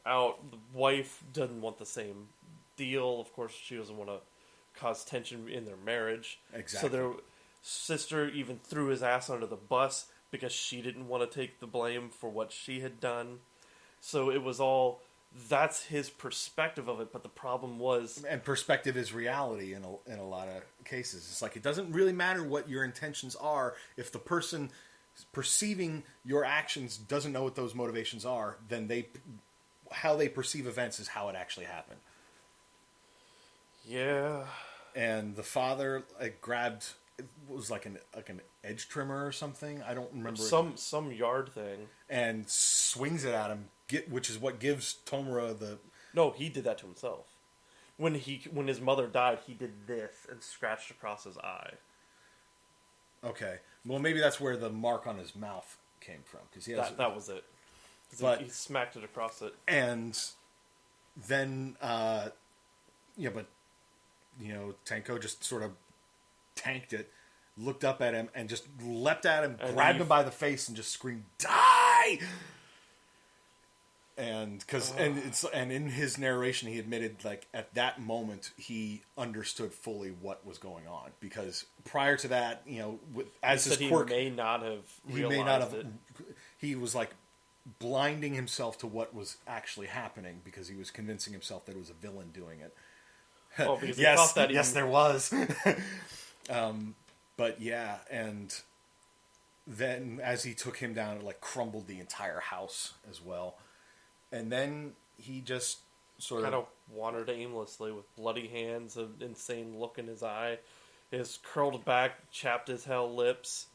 B: The wife doesn't want the same deal. Of course, she doesn't want to cause tension in their marriage.
A: Exactly.
B: So their sister even threw his ass under the bus because she didn't want to take the blame for what she had done. So it was all, that's his perspective of it, but the problem was...
A: And perspective is reality in a lot of cases. It's like, it doesn't really matter what your intentions are. If the person perceiving your actions doesn't know what those motivations are, then how they perceive events is how it actually happened.
B: Yeah.
A: And the father grabbed, it was like an edge trimmer or something. I don't remember.
B: Some yard thing.
A: And swings it at him, which is what gives Tomura the...
B: No, he did that to himself. When his mother died, he did this and scratched across his eye.
A: Okay. Well, maybe that's where the mark on his mouth came from. Cause
B: that was it.
A: But
B: he smacked it across it.
A: And then, Tenko just sort of tanked it, looked up at him, and just leapt at him, grabbed him by the face, and just screamed, "Die!" And in his narration, he admitted, like, at that moment, he understood fully what was going on, because prior to that, he
B: may not have realized it.
A: He was like blinding himself to what was actually happening because he was convincing himself that it was a villain doing it.
B: Oh, because he thought that
A: yes, there was. But yeah, and then as he took him down, it like crumbled the entire house as well. And then he just sort
B: of wandered aimlessly with bloody hands, an insane look in his eye, his curled back, chapped as hell lips,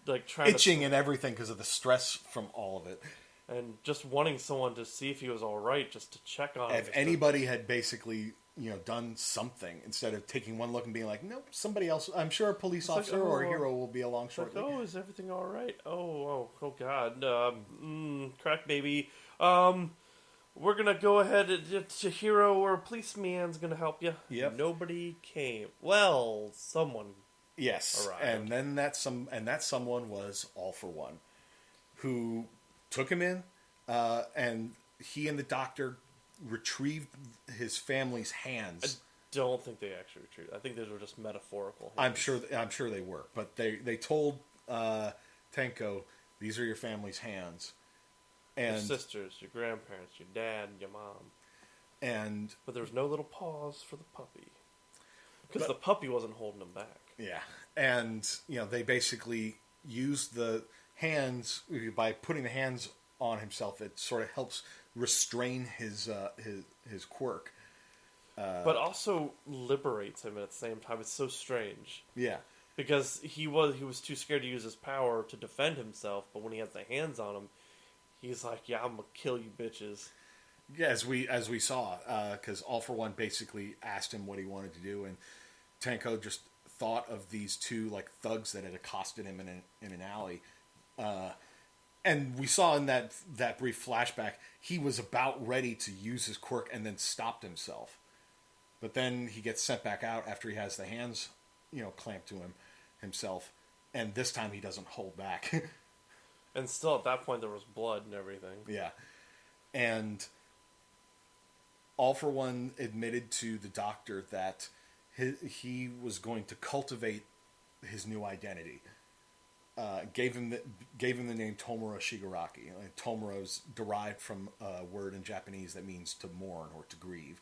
B: like
A: itching and everything because of the stress from all of it,
B: and just wanting someone to see if he was all right, just to check on him.
A: If anybody had basically done something instead of taking one look and being like, nope, somebody else. I'm sure a police officer or a hero will be along shortly.
B: Like, is everything all right? Oh God, crack baby. We're gonna go ahead to hero or a policeman's gonna help you.
A: Yep.
B: Nobody came. Well, someone.
A: Yes, arrived. And then that someone was All for One, who took him in, and he and the doctor retrieved his family's hands.
B: I don't think they actually retrieved. I think those were just metaphorical hands.
A: I'm sure they were, but they told Tenko, these are your family's hands, and
B: your sisters, your grandparents, your dad, your mom, but there was no little pause for the puppy because the puppy wasn't holding him back.
A: Yeah, and they basically used the hands by putting the hands on himself. It sort of helps restrain his quirk,
B: but also liberates him at the same time. It's so strange.
A: Yeah,
B: because he was too scared to use his power to defend himself. But when he has the hands on him, he's like, "Yeah, I'm gonna kill you, bitches."
A: Yeah, as we saw, because All for One basically asked him what he wanted to do, and Tenko just thought of these two like thugs that had accosted him in an alley, and we saw in that brief flashback he was about ready to use his quirk and then stopped himself, but then he gets sent back out after he has the hands clamped to himself, and this time he doesn't hold back.
B: And still at that point there was blood and everything.
A: Yeah, and All for One admitted to the doctor that he was going to cultivate his new identity. Gave him the name Tomura Shigaraki. Tomura's derived from a word in Japanese that means to mourn or to grieve,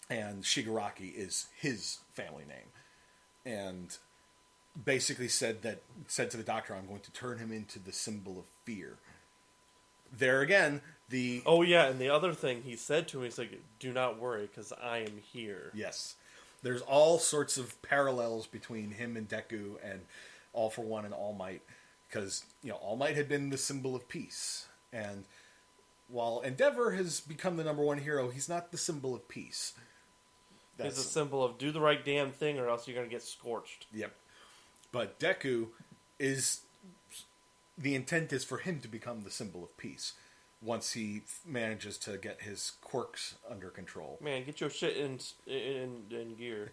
A: and Shigaraki is his family name. And basically said to the doctor, "I'm going to turn him into the symbol of fear." There again,
B: and the other thing he said to him, he's like, "Do not worry, because I am here."
A: Yes. There's all sorts of parallels between him and Deku and All for One and All Might, because All Might had been the symbol of peace, and while Endeavor has become the number one hero, he's not the symbol of peace.
B: He's a symbol of do the right damn thing, or else you're going to get scorched.
A: Yep. But Deku the intent is for him to become the symbol of peace once he manages to get his quirks under control.
B: Man, get your shit in gear.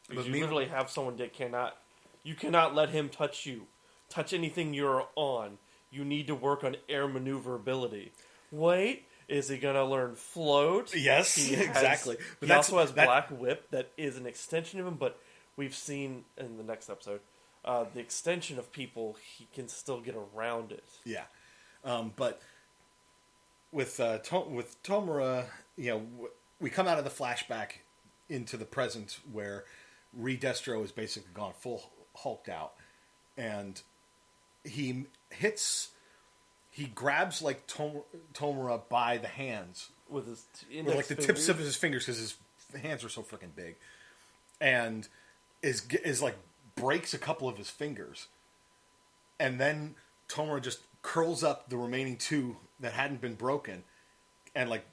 B: Because you literally have someone that you cannot let him touch you. Touch anything you're on. You need to work on air maneuverability. Wait, Is he gonna learn float?
A: Yes, exactly.
B: But he also has Black Whip that is an extension of him, but we've seen in the next episode the extension of people, he can still get around it.
A: Yeah. But with Tomura, we come out of the flashback into the present where ReDestro is basically gone full hulked out, and he grabs like Tomura by the hands
B: with his
A: with the tips of his fingers because his hands are so freaking big, and is like breaks a couple of his fingers, and then Tomura just curls up the remaining two that hadn't been broken, and like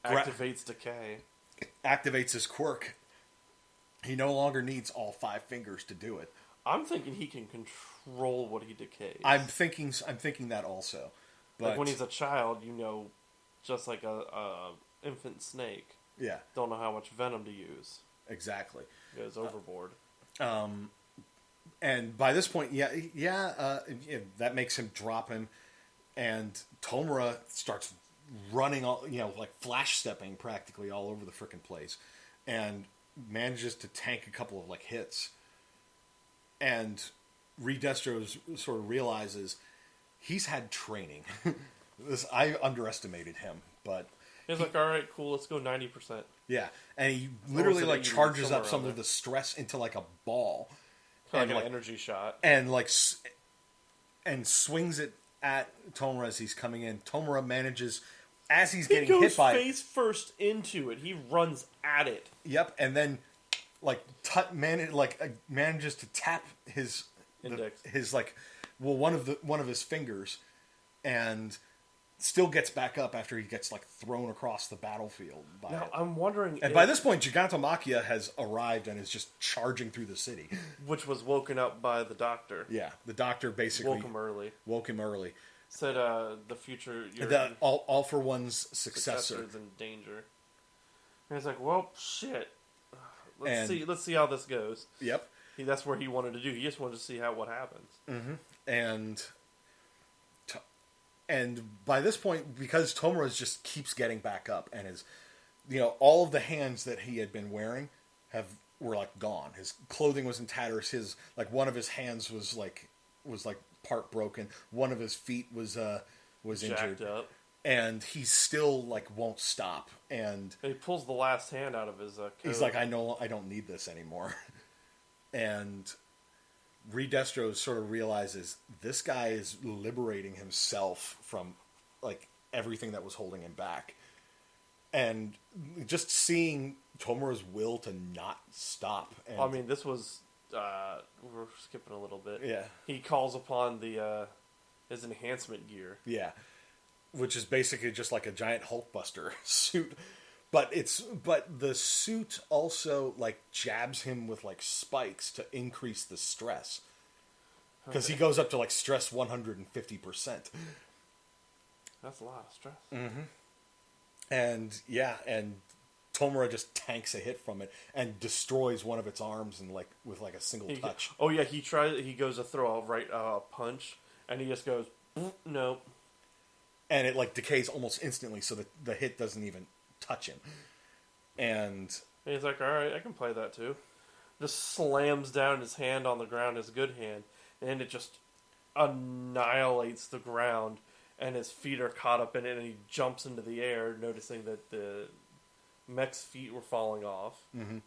B: activates decay.
A: Activates his quirk. He no longer needs all 5 fingers to do it.
B: I'm thinking he can control what he decays.
A: I'm thinking that also. But
B: like when he's a child, just like a infant snake.
A: Yeah.
B: Don't know how much venom to use.
A: Exactly.
B: Goes overboard.
A: And by this point, that makes him drop him, and Tomura starts running, like flash stepping practically all over the frickin' place, and manages to tank a couple of like hits. And ReDestro sort of realizes he's had training. I underestimated him, but
B: he's like, all right, cool, let's go 90%.
A: Yeah, and he literally like charges up some of the stress into like a ball.
B: Like an energy shot.
A: And like, and swings it at Tomura as he's coming in. Tomura manages, as he's getting hit by it.
B: He goes face first into it. He runs at it.
A: Yep, and then like manages to tap his
B: index,
A: one of his fingers, and still gets back up after he gets like thrown across the battlefield.
B: Now I'm wondering,
A: and by this point, Gigantomachia has arrived and is just charging through the city,
B: which was woken up by the doctor.
A: Yeah, the doctor basically
B: woke him early. Said the future,
A: all for one's successor
B: is in danger. And he's like, well, shit. Let's see how this goes.
A: Yep.
B: That's where he wanted to do. He just wanted to see what happens.
A: Mm-hmm. And by this point, because Tomura just keeps getting back up, and his, all of the hands that he had been wearing were like gone. His clothing was in tatters. His one of his hands was part broken. One of his feet was injured,
B: up.
A: And he still won't stop. And
B: he pulls the last hand out of his coat.
A: He's like, I don't need this anymore. And ReDestro sort of realizes this guy is liberating himself from everything that was holding him back. And just seeing Tomura's will to not stop. And,
B: I mean, this was we're skipping a little bit.
A: Yeah.
B: He calls upon his enhancement gear.
A: Yeah. Which is basically just like a giant Hulkbuster suit. But the suit also jabs him with spikes to increase the stress. Because he goes up to stress 150%.
B: That's a lot of stress.
A: Mm-hmm. And and Tomura just tanks a hit from it and destroys one of its arms and with a single touch.
B: Oh yeah, he goes to throw a punch and he just goes nope.
A: And it decays almost instantly, so that the hit doesn't even touch him. And
B: he's like, all right, I can play that too. Just slams down his hand on the ground, his good hand, and it just annihilates the ground, and his feet are caught up in it, and he jumps into the air, noticing that the mech's feet were falling off.
A: Mm-hmm.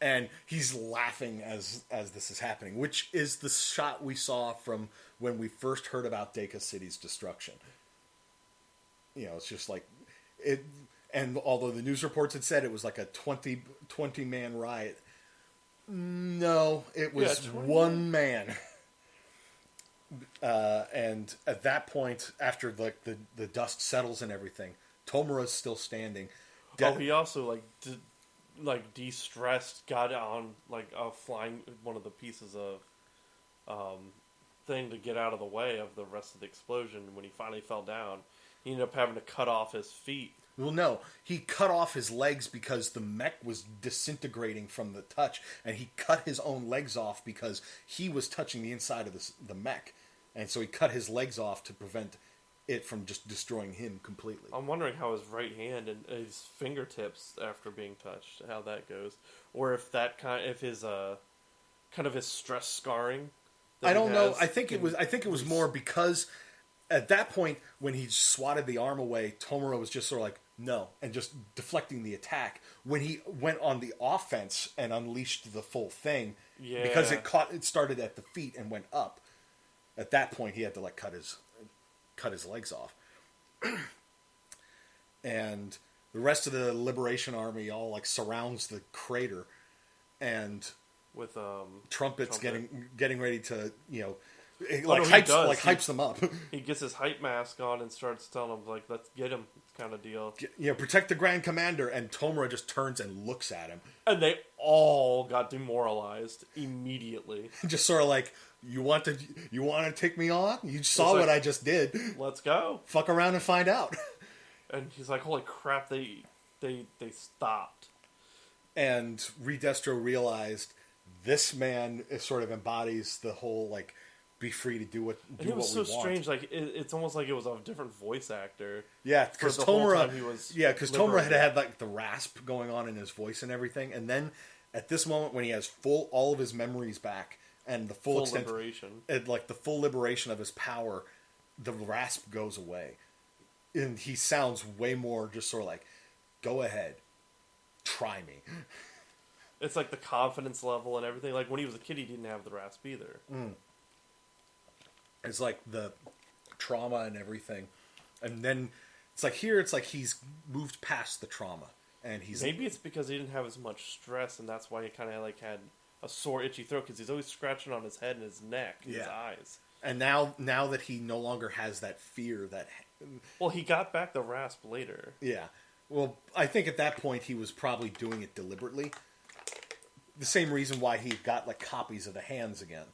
A: And he's laughing as this is happening, which is the shot we saw from when we first heard about Deka City's destruction. It's just it. And although the news reports had said it was a 20 man riot, no, it was one man. And at that point, after the dust settles and everything, Tomura's still standing.
B: He also de-stressed, got on flying one of the pieces of thing to get out of the way of the rest of the explosion. When he finally fell down, he ended up having to cut off his feet.
A: Well, no. He cut off his legs because the mech was disintegrating from the touch, and he cut his own legs off because he was touching the inside of the mech. And so he cut his legs off to prevent it from just destroying him completely.
B: I'm wondering how his right hand and his fingertips after being touched, how that goes, or if that if his kind of his stress scarring.
A: I don't know. I think it was more because at that point when he swatted the arm away, Tomura was just sort of like no, and just deflecting the attack. When he went on the offense and unleashed the full thing, because it started at the feet and went up. At that point, he had to like cut his legs off, and the rest of the Liberation Army all like surrounds the crater, and
B: with
A: trumpets getting ready to hypes them up.
B: He gets his hype mask on and starts telling them like, "Let's get him," kind of deal.
A: Protect the Grand Commander, and Tomura just turns and looks at him,
B: and they all got demoralized immediately.
A: Just sort of like, you want to take me on? You saw what I just did.
B: Let's go.
A: Fuck around and find out.
B: And he's like, "Holy crap! They stopped."
A: And ReDestro realized this man sort of embodies the whole like, be free to do what we want.
B: It was so strange. Like it's almost like it was a different voice actor.
A: Yeah, because Tomura had like the rasp going on in his voice and everything. And then at this moment when he has all of his memories back and the full extent,
B: liberation,
A: like the full liberation of his power, the rasp goes away, and he sounds way more just sort of like, "Go ahead, try me."
B: It's like the confidence level and everything. Like when he was a kid, he didn't have the rasp either.
A: It's like the trauma and everything, and then it's like here, it's like he's moved past the trauma, and
B: maybe it's because he didn't have as much stress, and that's why he kind of like had a sore, itchy throat because he's always scratching on his head and his neck, and his eyes.
A: And now that he no longer has that fear,
B: well, he got back the rasp later.
A: Yeah, well, I think at that point he was probably doing it deliberately. The same reason why he got like copies of the hands again.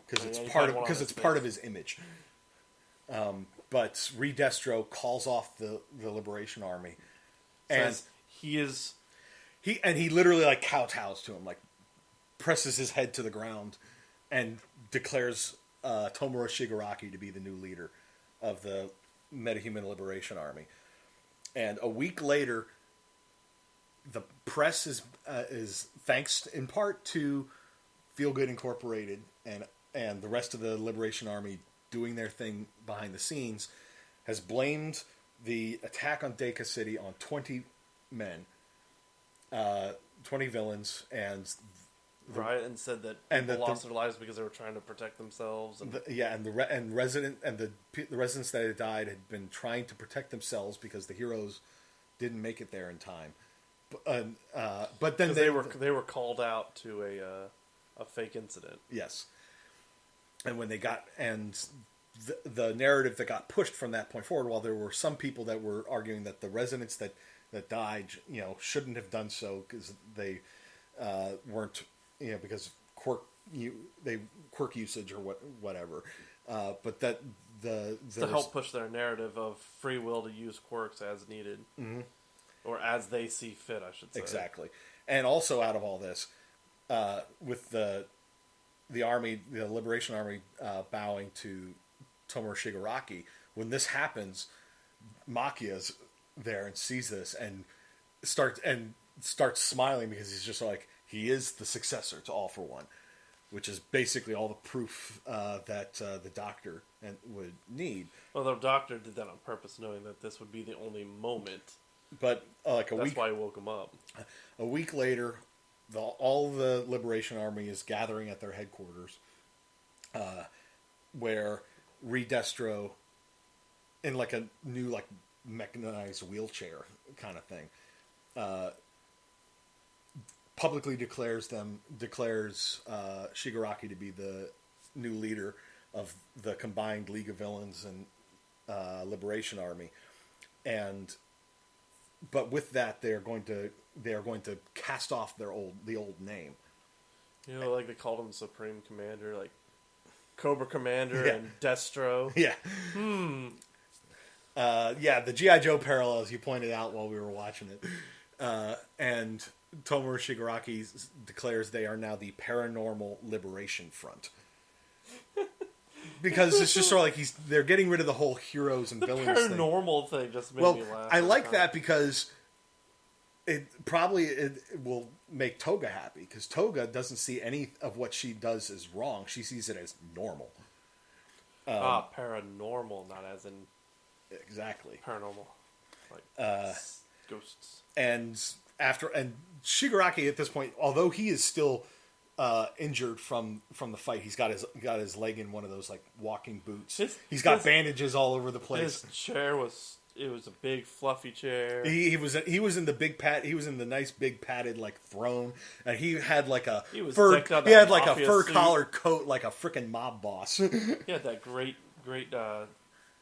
A: Because it's part of his image. But ReDestro calls off the Liberation Army, and
B: he
A: literally like kowtows to him, like presses his head to the ground, and declares Tomura Shigaraki to be the new leader of the Metahuman Liberation Army. And a week later, the press is thanks in part to Feel Good Incorporated and the rest of the Liberation Army doing their thing behind the scenes, has blamed the attack on Deka City on 20 men, 20 villains, and
B: and said that people lost their lives because they were trying to protect themselves. And
A: the residents that had died had been trying to protect themselves because the heroes didn't make it there in time. But then
B: they were called out to a fake incident.
A: Yes. And when they got, the narrative that got pushed from that point forward, while there were some people that were arguing that the residents that died, shouldn't have done so because they weren't, because quirk usage or whatever. But that
B: to help push their narrative of free will to use quirks as needed, or as they see fit, I should say.
A: Exactly. And also out of all this, with the army, the Liberation Army, bowing to Tomura Shigaraki. When this happens, Machia's there and sees this and starts smiling because he's just like, he is the successor to All for One, which is basically all the proof that the Doctor would need.
B: Well, the Doctor did that on purpose, knowing that this would be the only moment.
A: But that's
B: why he woke him up.
A: A week later, all the Liberation Army is gathering at their headquarters, where ReDestro, in like a new like mechanized wheelchair kind of thing, publicly declares Shigaraki to be the new leader of the combined League of Villains and Liberation Army, but with that they are going to cast off the old name.
B: Like they called him Supreme Commander, like Cobra Commander and Destro.
A: Yeah. The G.I. Joe parallels you pointed out while we were watching it. And Tomura Shigaraki declares they are now the Paranormal Liberation Front. because it's just sort of like they're getting rid of the whole heroes and villains thing.
B: The paranormal thing just made me laugh.
A: I like that because it will make Toga happy, because Toga doesn't see any of what she does as wrong. She sees it as normal.
B: Paranormal, not as in
A: exactly
B: paranormal, like ghosts.
A: And Shigaraki at this point, although he is still injured from the fight, he's got his leg in one of those like walking boots. He's got bandages all over the place.
B: His chair was a big fluffy chair.
A: He was in the big he was in the nice big padded like throne, and he had like a fur collar coat like a freaking mob boss.
B: He had that great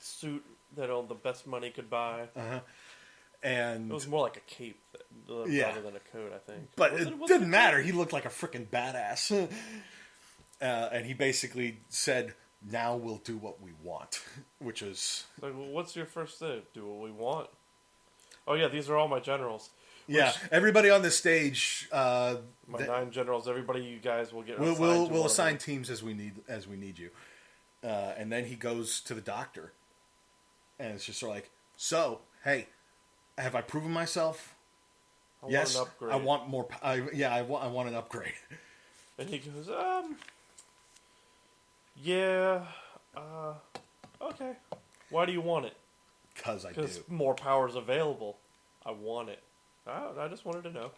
B: suit that all the best money could buy.
A: And
B: it was more like a cape rather than a coat, I think.
A: But it didn't matter. He looked like a freaking badass. And he basically said, "Now we'll do what we want," which is
B: like, well, what's your first thing? Do what we want. Oh yeah, these are all my generals.
A: Yeah, everybody on the stage.
B: My 9 generals. Everybody, you guys will get.
A: We'll assign teams as we need you. And then he goes to the doctor, and it's just sort of like, so hey, have I proven myself?
B: Yes, want an upgrade.
A: I want more. I want an upgrade.
B: And he goes, yeah, okay. Why do you want it?
A: Because
B: more power is available. I want it. I just wanted to know.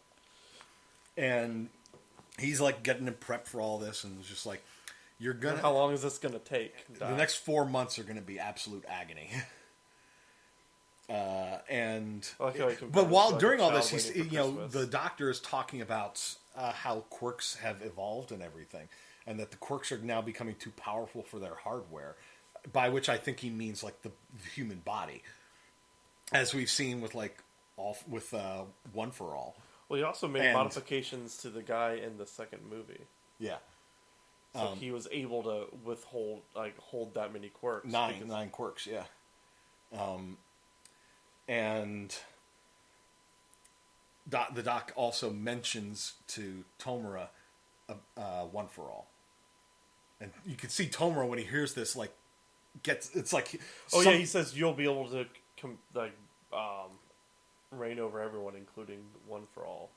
A: And he's like getting him prepped for all this, and it's just like, you're gonna.
B: How long is this gonna take?
A: The next 4 months are gonna be absolute agony. But during all this, he's the doctor is talking about how quirks have evolved and everything, and that the quirks are now becoming too powerful for their hardware, by which I think he means like the human body, as we've seen with One for All.
B: Well, he also made modifications to the guy in the second movie.
A: Yeah.
B: So he was able to hold that many quirks.
A: Nine quirks, yeah. And the doc also mentions to Tomura One for All, and you can see Tomura when he hears this, like, it's like,
B: he says you'll be able to reign over everyone, including One for All.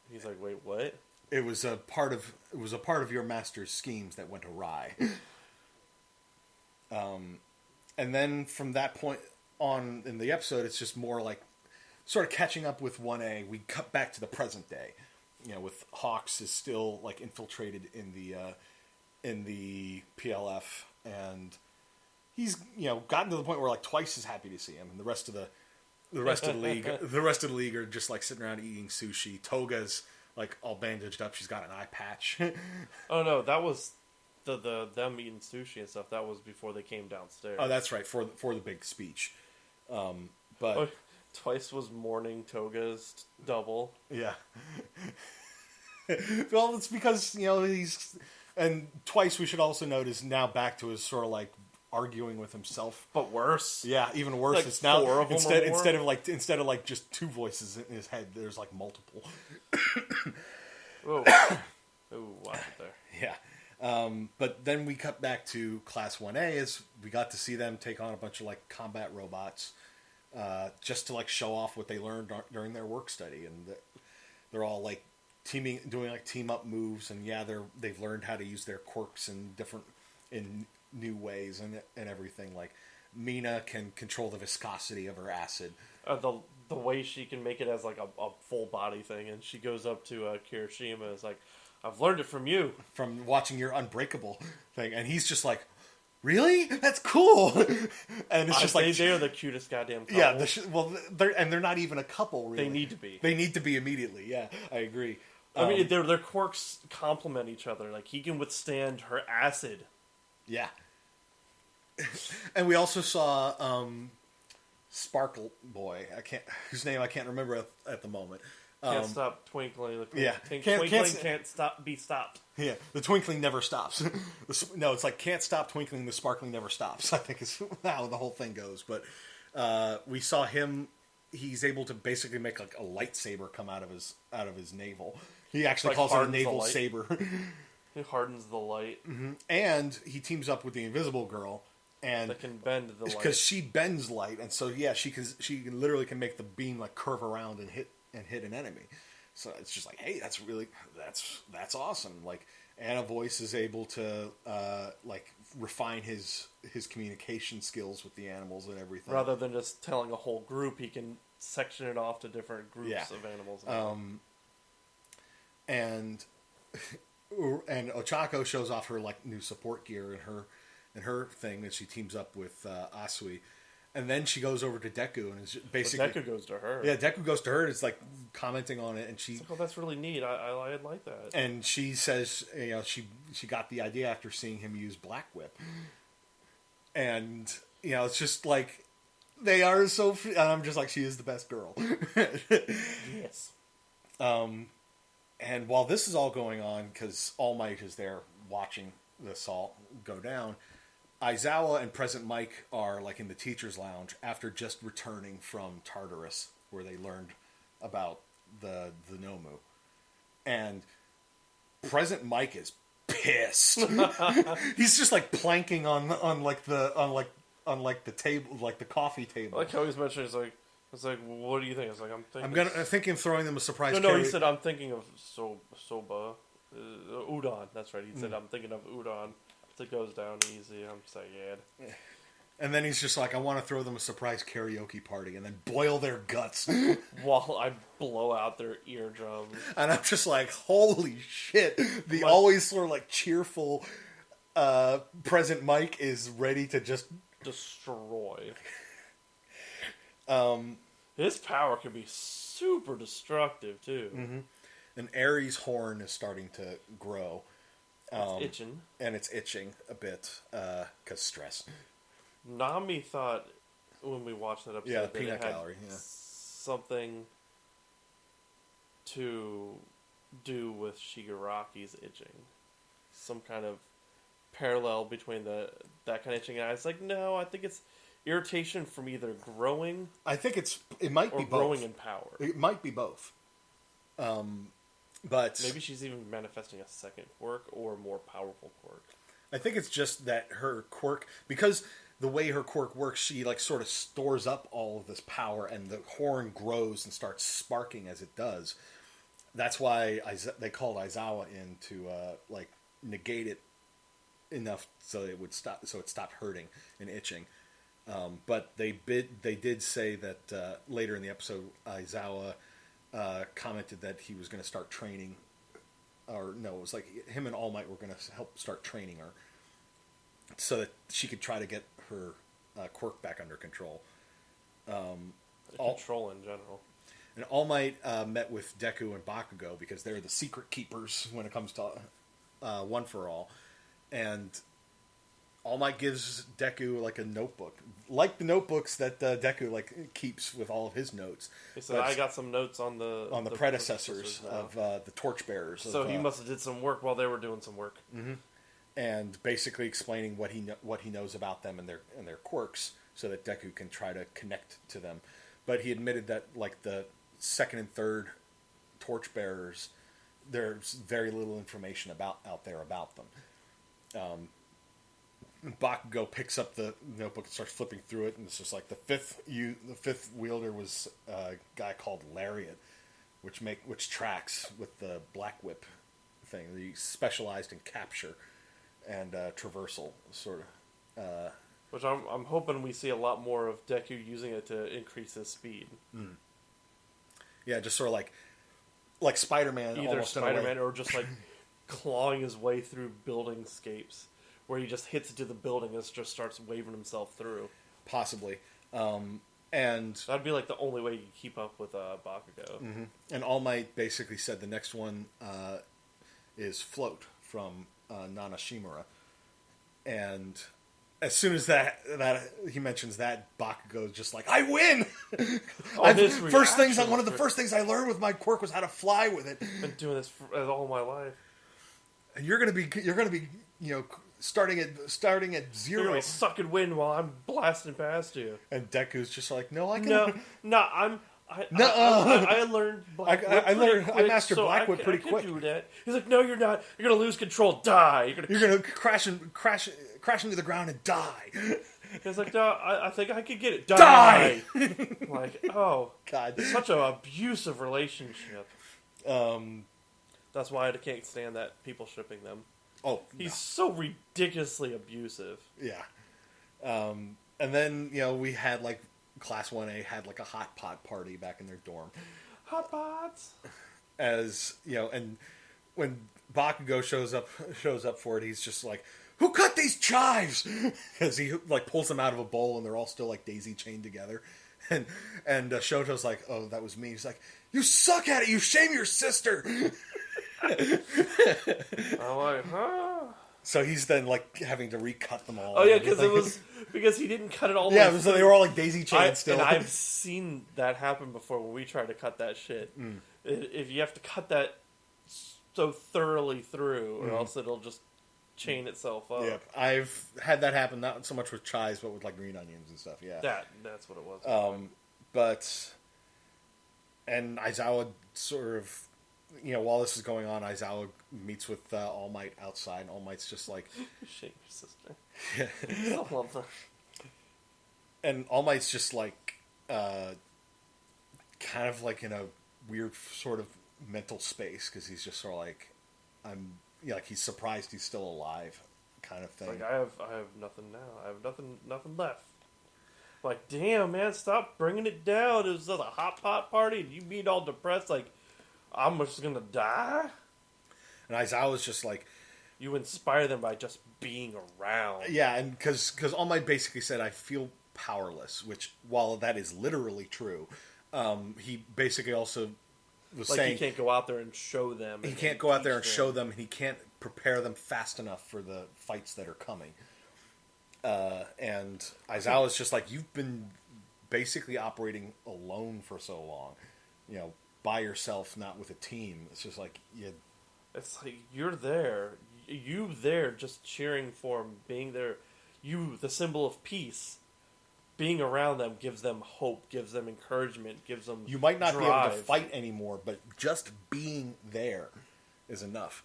B: He's like, wait, what?
A: It was a part of your master's schemes that went awry. And then from that point on in the episode, it's just more like sort of catching up with 1A. We cut back to the present day, with Hawks is still like infiltrated in the PLF, and he's gotten to the point where like Twice is happy to see him, and the rest of the league are just like sitting around eating sushi. Toga's like all bandaged up. She's got an eye patch.
B: Oh no, that was them eating sushi and stuff. That was before they came downstairs.
A: Oh, that's right, for the big speech. But
B: Twice was mourning Toga's double.
A: Yeah. Well, it's because he's, and Twice, we should also note, is now back to his sort of like arguing with himself,
B: but worse.
A: Yeah, even worse.
B: Like
A: it's now
B: 4 of them
A: instead of like just 2 voices in his head, there's like multiple.
B: Ooh, watch it there.
A: Yeah. But then we cut back to Class 1A as we got to see them take on a bunch of like combat robots, just to like show off what they learned during their work study, and they're all like doing like team up moves, and they've learned how to use their quirks in new ways and everything. Like Mina can control the viscosity of her acid.
B: The way she can make it as like a full body thing, and she goes up to Kirishima and is like, I've learned it from you. From
A: watching your Unbreakable thing. And he's just like, really? That's cool. And it's just like...
B: They're the cutest goddamn couple.
A: Yeah, they're not even a couple, really.
B: They need to be.
A: They need to be immediately, yeah. I agree.
B: I mean, their quirks complement each other. Like, he can withstand her acid.
A: Yeah. And we also saw Sparkle Boy, whose name I can't remember at the moment.
B: Can't stop twinkling.
A: Yeah.
B: Twinkling can't be stopped.
A: Yeah, the twinkling never stops. No, it's like can't stop twinkling, the sparkling never stops, I think is how the whole thing goes. But we saw him, he's able to basically make like a lightsaber come out of his navel. He actually calls it a naval saber.
B: He hardens the light.
A: Mm-hmm. And he teams up with the Invisible Girl, and
B: that can bend the light
A: because she bends light, and so yeah, she literally can make the beam like curve around and hit an enemy. So it's just like, hey, that's awesome. Like Anna Voice is able to like refine his communication skills with the animals and everything.
B: Rather than just telling a whole group, he can section it off to different groups of animals.
A: And Ochako shows off her like new support gear and her thing that she teams up with Asui. And then she goes over to Deku and is basically...
B: Deku goes to her.
A: Yeah, Deku goes to her and is like commenting on it, and she...
B: Like, oh, that's really neat. I like that.
A: And she says, you know, she got the idea after seeing him use Black Whip. And, you know, it's just like, they are so... And I'm just like, she is the best girl.
B: Yes.
A: And while this is all going on, because All Might is there watching this all go down... Aizawa and Present Mike are like in the teacher's lounge after just returning from Tartarus, where they learned about the Nomu. And Present Mike is pissed. He's just like planking on the table, like the coffee table.
B: I like how he's mentioning, it's like, what do you think? It's like,
A: I'm thinking of throwing them a surprise.
B: No, he said I'm thinking of soba, udon. That's right. He said I'm thinking of udon. It goes down easy. I'm sad.
A: And then he's just like, I want to throw them a surprise karaoke party and then boil their guts
B: while I blow out their eardrums.
A: And I'm just like, holy shit! The always sort of like cheerful Present Mike is ready to just
B: destroy. His power can be super destructive too.
A: Mm-hmm. And Ares' horn is starting to grow.
B: It's itching.
A: And it's itching a bit, because stress.
B: Nami thought, when we watched that episode,
A: that peanut gallery,
B: something to do with Shigaraki's itching. Some kind of parallel between that kind of itching. And I was like, no, I think it's irritation from either growing...
A: I think it might be both.
B: Or growing in power.
A: It might be both. But
B: maybe she's even manifesting a second quirk or a more powerful quirk.
A: I think it's just that her quirk, because the way her quirk works, she like sort of stores up all of this power, and the horn grows and starts sparking as it does. That's why they called Aizawa in to like negate it enough so it would stop, so it stopped hurting and itching. But they did say that later in the episode, Aizawa commented that he was going to start training, or no, it was like him and All Might were going to help start training her so that she could try to get her quirk back under control.
B: Control in general.
A: And All Might met with Deku and Bakugo because they're the secret keepers when it comes to One for All. And All Might gives Deku like a notebook, like the notebooks that Deku like keeps with all of his notes.
B: He said, "I got some notes on the
A: predecessors of the torchbearers."
B: So he must have did some work while they were doing some work,
A: and basically explaining what he knows about them and their quirks, so that Deku can try to connect to them. But he admitted that like the second and third torchbearers, there's very little information out there about them. Bakugo picks up the notebook and starts flipping through it, and it's just like the fifth wielder was a guy called Lariat, which tracks with the Black Whip thing. He specialized in capture and traversal, sort of.
B: Which I'm hoping we see a lot more of Deku using it to increase his speed. Mm.
A: Yeah, just sort of like Spider-Man.
B: Either Spider-Man or just like clawing his way through buildingscapes, where he just hits into the building and just starts waving himself through.
A: Possibly. And
B: that'd be like the only way you can keep up with Bakugo.
A: Mm-hmm. And All Might basically said the next one is Float from Nana Shimura. And as soon as that he mentions that, Bakugo's just like, I win! One of the first things I learned with my quirk was how to fly with it.
B: I've been doing this all my life.
A: And you're gonna be starting at 0.
B: You're gonna suck and win while I'm blasting past you.
A: And Deku's just like, no, I can.
B: No, I learned Blackwood
A: I mastered Blackwood pretty quick.
B: Do that. He's like, no, you're not. You're gonna lose control. Die.
A: You're gonna crash into the ground and die.
B: He's like, no, I think I could get it. Die. Like, oh
A: God,
B: it's such an abusive relationship. That's why I can't stand that people shipping them.
A: Oh,
B: he's so ridiculously abusive.
A: Yeah. And then we had like Class 1A had like a hot pot party back in their dorm.
B: Hot pots.
A: As and when Bakugo shows up for it, he's just like, "Who cut these chives?" Because he like pulls them out of a bowl and they're all still like daisy chained together. And Shoto's like, "Oh, that was me." He's like, "You suck at it. You shame your sister."
B: I'm like, huh?
A: So he's then like having to recut them all.
B: Oh yeah, because he didn't cut it all.
A: Yeah, so they were all like daisy chained still.
B: And I've seen that happen before when we try to cut that shit. If you have to cut that so thoroughly through, or else it'll just chain itself up.
A: Yep, I've had that happen not so much with chives, but with like green onions and stuff. Yeah,
B: that's what it was.
A: And Aizawa sort of. While this is going on, Aizawa meets with All Might outside, and All Might's just like...
B: Shame your sister. Yeah. I love her.
A: And All Might's just like... kind of like in a weird sort of mental space, because he's just sort of like... like he's surprised he's still alive, kind of thing.
B: It's like, I have nothing now. I have nothing left. Like, damn, man, stop bringing it down. It was just a hot pot party, and you being all depressed, like... I'm just gonna die?
A: And Aizawa's just like...
B: You inspire them by just being around.
A: Yeah, and because All Might basically said, I feel powerless, which, while that is literally true, he basically also was saying...
B: he can't go out there and show them.
A: He can't go out there and show them, and he can't prepare them fast enough for the fights that are coming. And Aizawa's just like, you've been basically operating alone for so long. By yourself, not with a team. It's just like
B: It's like you're there, you there, just cheering for him, being there. You, the symbol of peace, being around them gives them hope, gives them encouragement, gives them.
A: You might not
B: drive.
A: be able to fight anymore, but just being there is enough.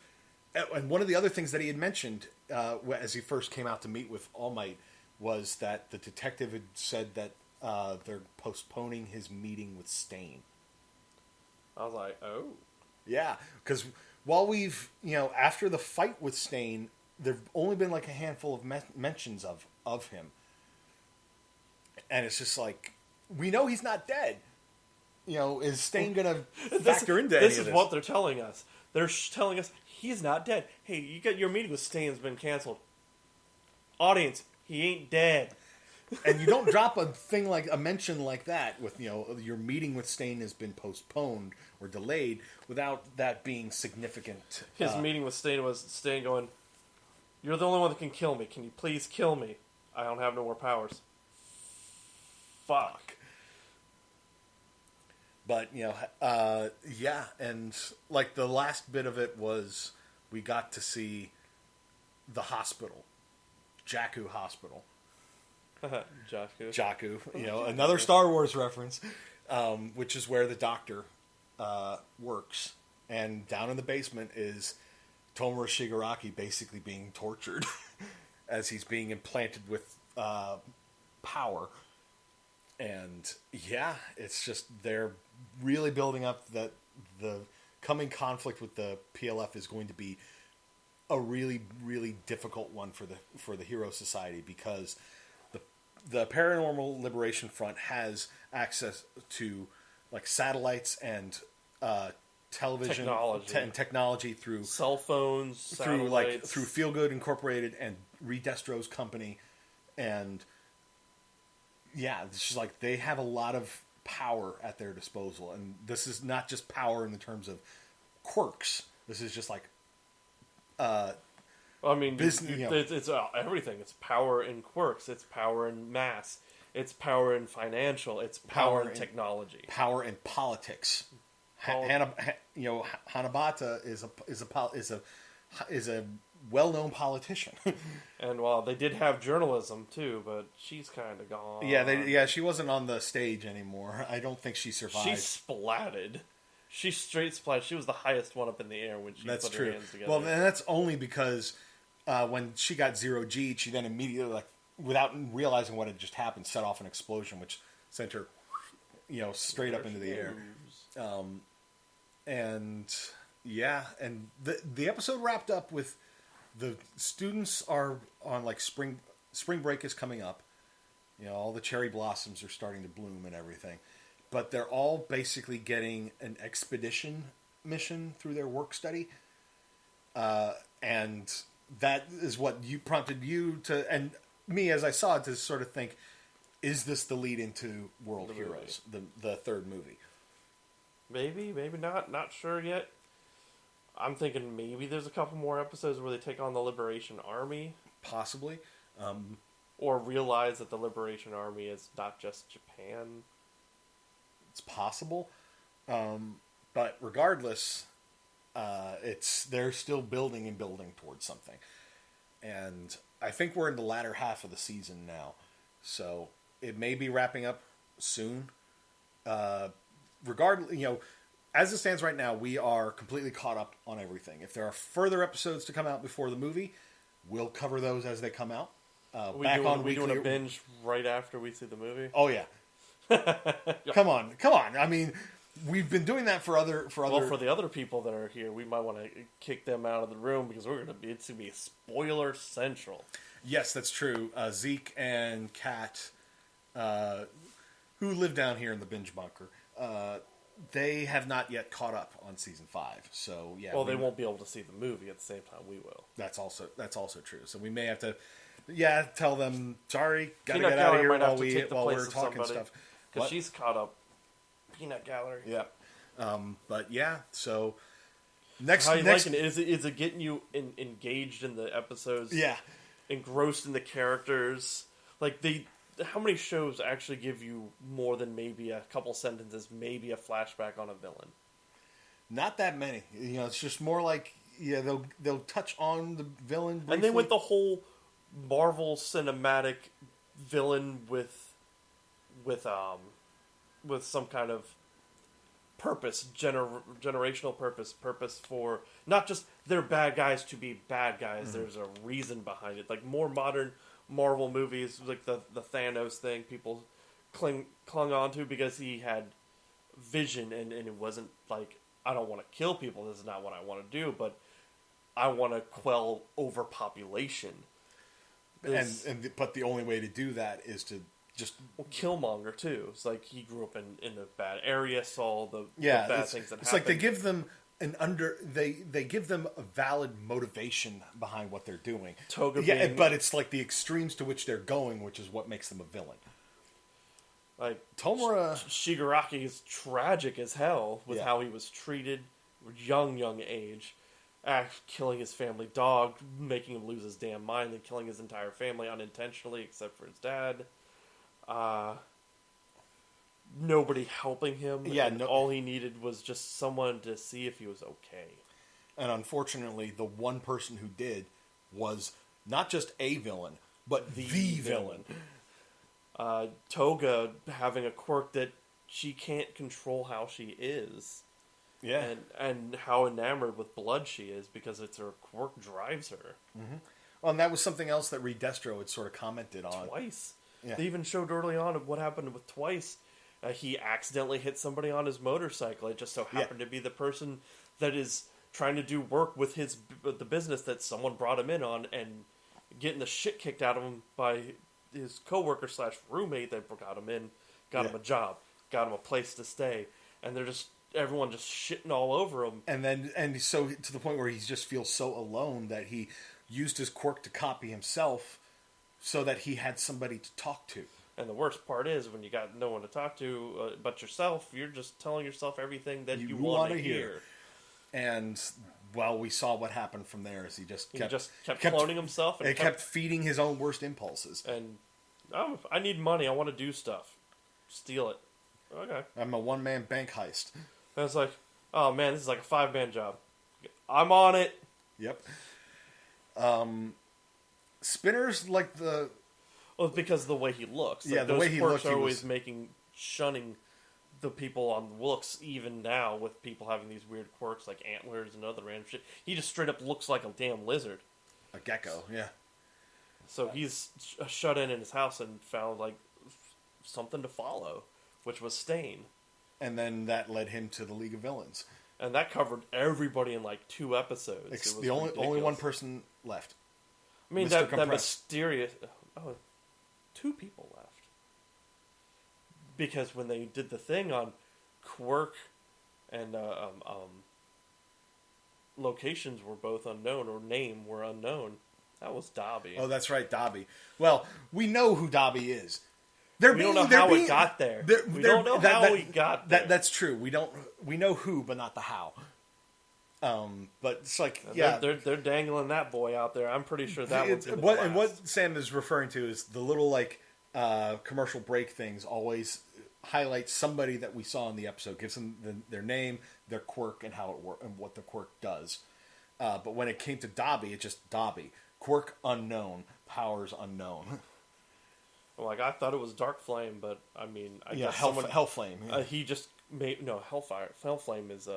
A: And one of the other things that he had mentioned as he first came out to meet with All Might was that the detective had said that they're postponing his meeting with Stain.
B: I was like, oh.
A: Yeah, because while we've, after the fight with Stain, there've only been like a handful of mentions of him. And it's just like, we know he's not dead. Is Stain going to factor into any of this?
B: This is what they're telling us. They're telling us he's not dead. Hey, your meeting with Stain's been canceled. Audience, he ain't dead.
A: And you don't drop a mention like that with, your meeting with Stain has been postponed or delayed without that being significant.
B: His meeting with Stain was Stain going, you're the only one that can kill me. Can you please kill me? I don't have no more powers. Fuck.
A: But, yeah, and like the last bit of it was we got to see the hospital, Jakku Hospital. Jakku, another Star Wars reference, which is where the doctor works. And down in the basement is Tomura Shigaraki basically being tortured as he's being implanted with power. And yeah, it's just they're really building up that the coming conflict with the PLF is going to be a really, really difficult one for the Hero Society, because the Paranormal Liberation Front has access to like satellites and television technology through
B: cell phones, satellites.
A: through Feelgood Incorporated and ReDestro's company, and yeah, it's just like they have a lot of power at their disposal, and this is not just power in the terms of quirks. This is just like
B: it's everything. It's power in quirks. It's power in mass. It's power in financial. It's power in technology.
A: Power in politics. Hanabata is a well-known politician.
B: And while they did have journalism too, but she's kind of gone.
A: Yeah, she wasn't on the stage anymore. I don't think she survived.
B: She splatted. She straight splatted. She was the highest one up in the air when she put her hands together.
A: Well, and that's only because when she got 0G, she then immediately, like, without realizing what had just happened, set off an explosion, which sent her, straight up into the air. And the episode wrapped up with the students are on, like, spring break is coming up. All the cherry blossoms are starting to bloom and everything. But they're all basically getting an expedition mission through their work study. And that is what prompted you to, and me as I saw it, to sort of think, is this the lead into World Heroes, the third movie?
B: Maybe not. Not sure yet. I'm thinking maybe there's a couple more episodes where they take on the Liberation Army.
A: Possibly.
B: Or realize that the Liberation Army is not just Japan.
A: It's possible. But regardless, they're still building towards something. And I think we're in the latter half of the season now. So it may be wrapping up soon. Regardless, as it stands right now, we are completely caught up on everything. If there are further episodes to come out before the movie, we'll cover those as they come out.
B: We doing a binge right after we see the movie?
A: Oh, yeah. Come on. I mean, we've been doing that for other.
B: Well, for the other people that are here, we might want to kick them out of the room because it's going to be spoiler central.
A: Yes, that's true. Zeke and Kat, who live down here in the binge bunker, they have not yet caught up on season 5. So yeah.
B: Well, they won't be able to see the movie at the same time we will.
A: That's also true. So we may have to, tell them, sorry, gotta get out of here while we're talking stuff.
B: Because she's caught up. Peanut Gallery.
A: Yeah. But yeah, so next.
B: How you liking it? Is it getting you engaged in the episodes?
A: Yeah.
B: Engrossed in the characters? Like how many shows actually give you more than maybe a couple sentences, maybe a flashback on a villain?
A: Not that many. It's just more like they'll touch on the villain briefly.
B: And they went the whole Marvel cinematic villain with some kind of purpose, generational purpose for not just they're bad guys to be bad guys. Mm-hmm. There's a reason behind it. Like more modern Marvel movies, like the Thanos thing, people clung on to because he had vision, and it wasn't like, I don't want to kill people. This is not what I want to do, but I want to quell overpopulation.
A: But the only way to do that is to just...
B: Well, Killmonger, too. It's like he grew up in a bad area, saw the bad things that happened.
A: It's like they give them they give them a valid motivation behind what they're doing. But it's like the extremes to which they're going, which is what makes them a villain.
B: Like
A: Tomura
B: Shigaraki is tragic as hell with how he was treated, young age. Killing his family dog, making him lose his damn mind, and killing his entire family unintentionally, except for his dad. Nobody helping him. All he needed was just someone to see if he was okay.
A: And unfortunately, the one person who did was not just a villain, but the villain.
B: Toga having a quirk that she can't control how she is.
A: Yeah.
B: And how enamored with blood she is because it's her quirk drives her.
A: Mm-hmm. Well, and that was something else that ReDestro had sort of commented on.
B: Twice. Yeah. They even showed early on of what happened with Twice. He accidentally hit somebody on his motorcycle. It just so happened to be the person that is trying to do work with the business that someone brought him in on, and getting the shit kicked out of him by his coworker / roommate that got him in, got him a job, got him a place to stay, and everyone just shitting all over him.
A: And so to the point where he just feels so alone that he used his quirk to copy himself so that he had somebody to talk to.
B: And the worst part is when you got no one to talk to but yourself, you're just telling yourself everything that you want to hear.
A: And we saw what happened from there as he kept
B: cloning himself
A: and kept feeding his own worst impulses.
B: And I need money. I want to do stuff. Steal it. Okay.
A: I'm a one-man bank heist.
B: And it's like, oh man, this is like a 5-man job. I'm on it.
A: Yep. Spinner's like the...
B: Well, because of the way he looks.
A: Yeah,
B: like,
A: the way he looked,
B: are always shunning the people on looks, even now, with people having these weird quirks like antlers and other random shit. He just straight up looks like a damn lizard.
A: A gecko, yeah.
B: So he's shut in his house and found, like, something to follow, which was Stain.
A: And then that led him to the League of Villains.
B: And that covered everybody in, like, 2 episodes.
A: The only one person left.
B: I mean, that mysterious... Oh, 2 people left. Because when they did the thing on quirk and locations were both unknown, or name were unknown, that was Dobby.
A: Oh, that's right, Dobby. Well, we know who Dobby is.
B: We don't know how he got there. We don't know how he got there.
A: That's true. We know who, but not the how. But it's like, yeah,
B: they're dangling that boy out there. I'm pretty sure that one's
A: what Sam is referring to is the little like commercial break things always highlight somebody that we saw in the episode, gives them their name, their quirk, and how it works, and what the quirk does. But when it came to Dobby, it's just Dobby. Quirk unknown, powers unknown.
B: Well, like I thought it was Dark Flame, but I mean, I guess
A: Hellflame. Yeah.
B: He just made Hellfire. Hellflame is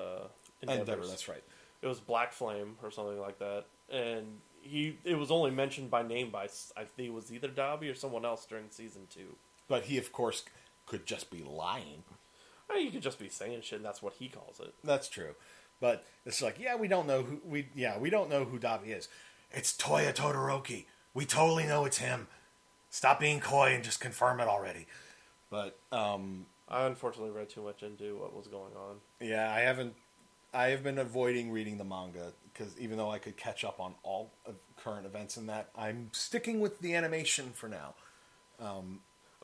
A: Endeavor. That's right.
B: It was Black Flame or something like that, and it was only mentioned by name by I think it was either Dobby or someone else during season 2.
A: But he, of course, could just be lying.
B: I mean, he could just be saying shit, and that's what he calls it.
A: That's true. But it's like, we don't know who Dobby is. It's Toya Todoroki. We totally know it's him. Stop being coy and just confirm it already. But
B: I unfortunately read too much into what was going on.
A: Yeah, I have been avoiding reading the manga because even though I could catch up on all of current events in that, I'm sticking with the animation for now.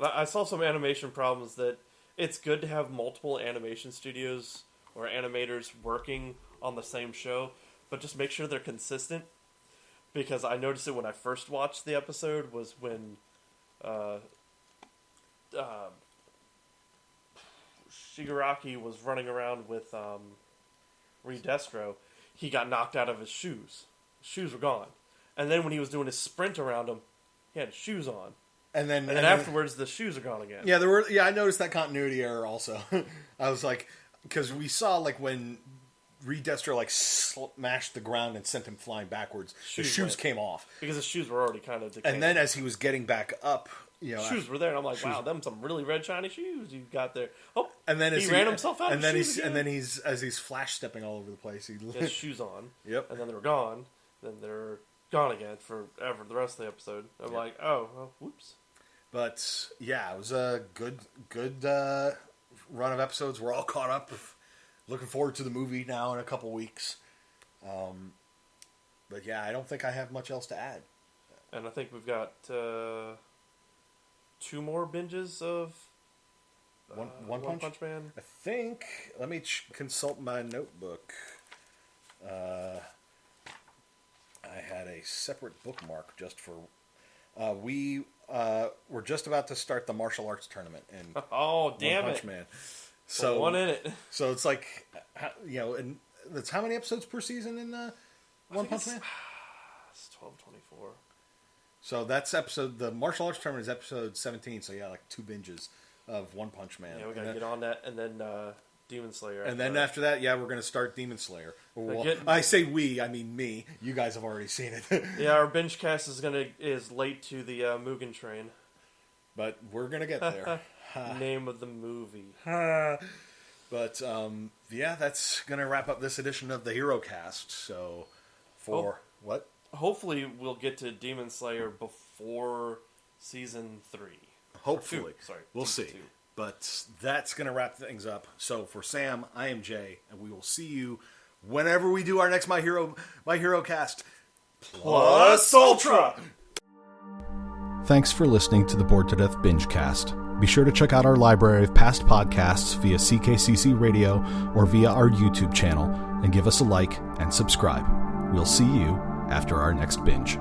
B: I saw some animation problems that it's good to have multiple animation studios or animators working on the same show, but just make sure they're consistent. Because I noticed it when I first watched the episode was when Shigaraki was running around with ReDestro. He got knocked out of his shoes. His shoes were gone. And then when he was doing his sprint around him, he had his shoes on. And then afterwards, the shoes are gone again.
A: Yeah, I noticed that continuity error also. I was like, because we saw like when ReDestro like smashed the ground and sent him flying backwards, the shoes came off
B: because his shoes were already kind of decaying.
A: And then as he was getting back up,
B: shoes were there, and I'm like, wow, them some really red shiny shoes you got there. Oh,
A: and then
B: he ran himself out.
A: And then he's flash stepping all over the place. He
B: has shoes on.
A: Yep.
B: And then they were gone. Then they're gone again forever. The rest of the episode, I'm like, oh, well, whoops.
A: But yeah, it was a good run of episodes. We're all caught up. Looking forward to the movie now in a couple weeks. But yeah, I don't think I have much else to add.
B: And I think we've got 2 more binges of
A: One Punch
B: Man.
A: I think. Let me consult my notebook. I had a separate bookmark just for. We're just about to start the martial arts tournament in
B: One
A: Punch Man. So
B: one in it.
A: So it's like, and that's how many episodes per season in One Punch Man?
B: It's 12-24.
A: So that's the martial arts tournament is episode 17. So yeah, like 2 binges of One Punch Man.
B: Yeah, we gotta get on that, and then Demon Slayer.
A: And then after that, we're gonna start Demon Slayer. Well, I say we, I mean me. You guys have already seen it.
B: Yeah, our Bingecast is late to the Mugen Train,
A: but we're gonna get there.
B: Name of the movie.
A: But that's gonna wrap up this edition of the Herocast. So what?
B: Hopefully, we'll get to Demon Slayer before season 3.
A: Hopefully, we'll see.
B: 2.
A: But that's gonna wrap things up. So for Sam, I am Jay, and we will see you whenever we do our next My Herocast Plus Ultra. Thanks for listening to the Bored to Death Bingecast. Be sure to check out our library of past podcasts via CKCC Radio or via our YouTube channel, and give us a like and subscribe. We'll see you after our next binge.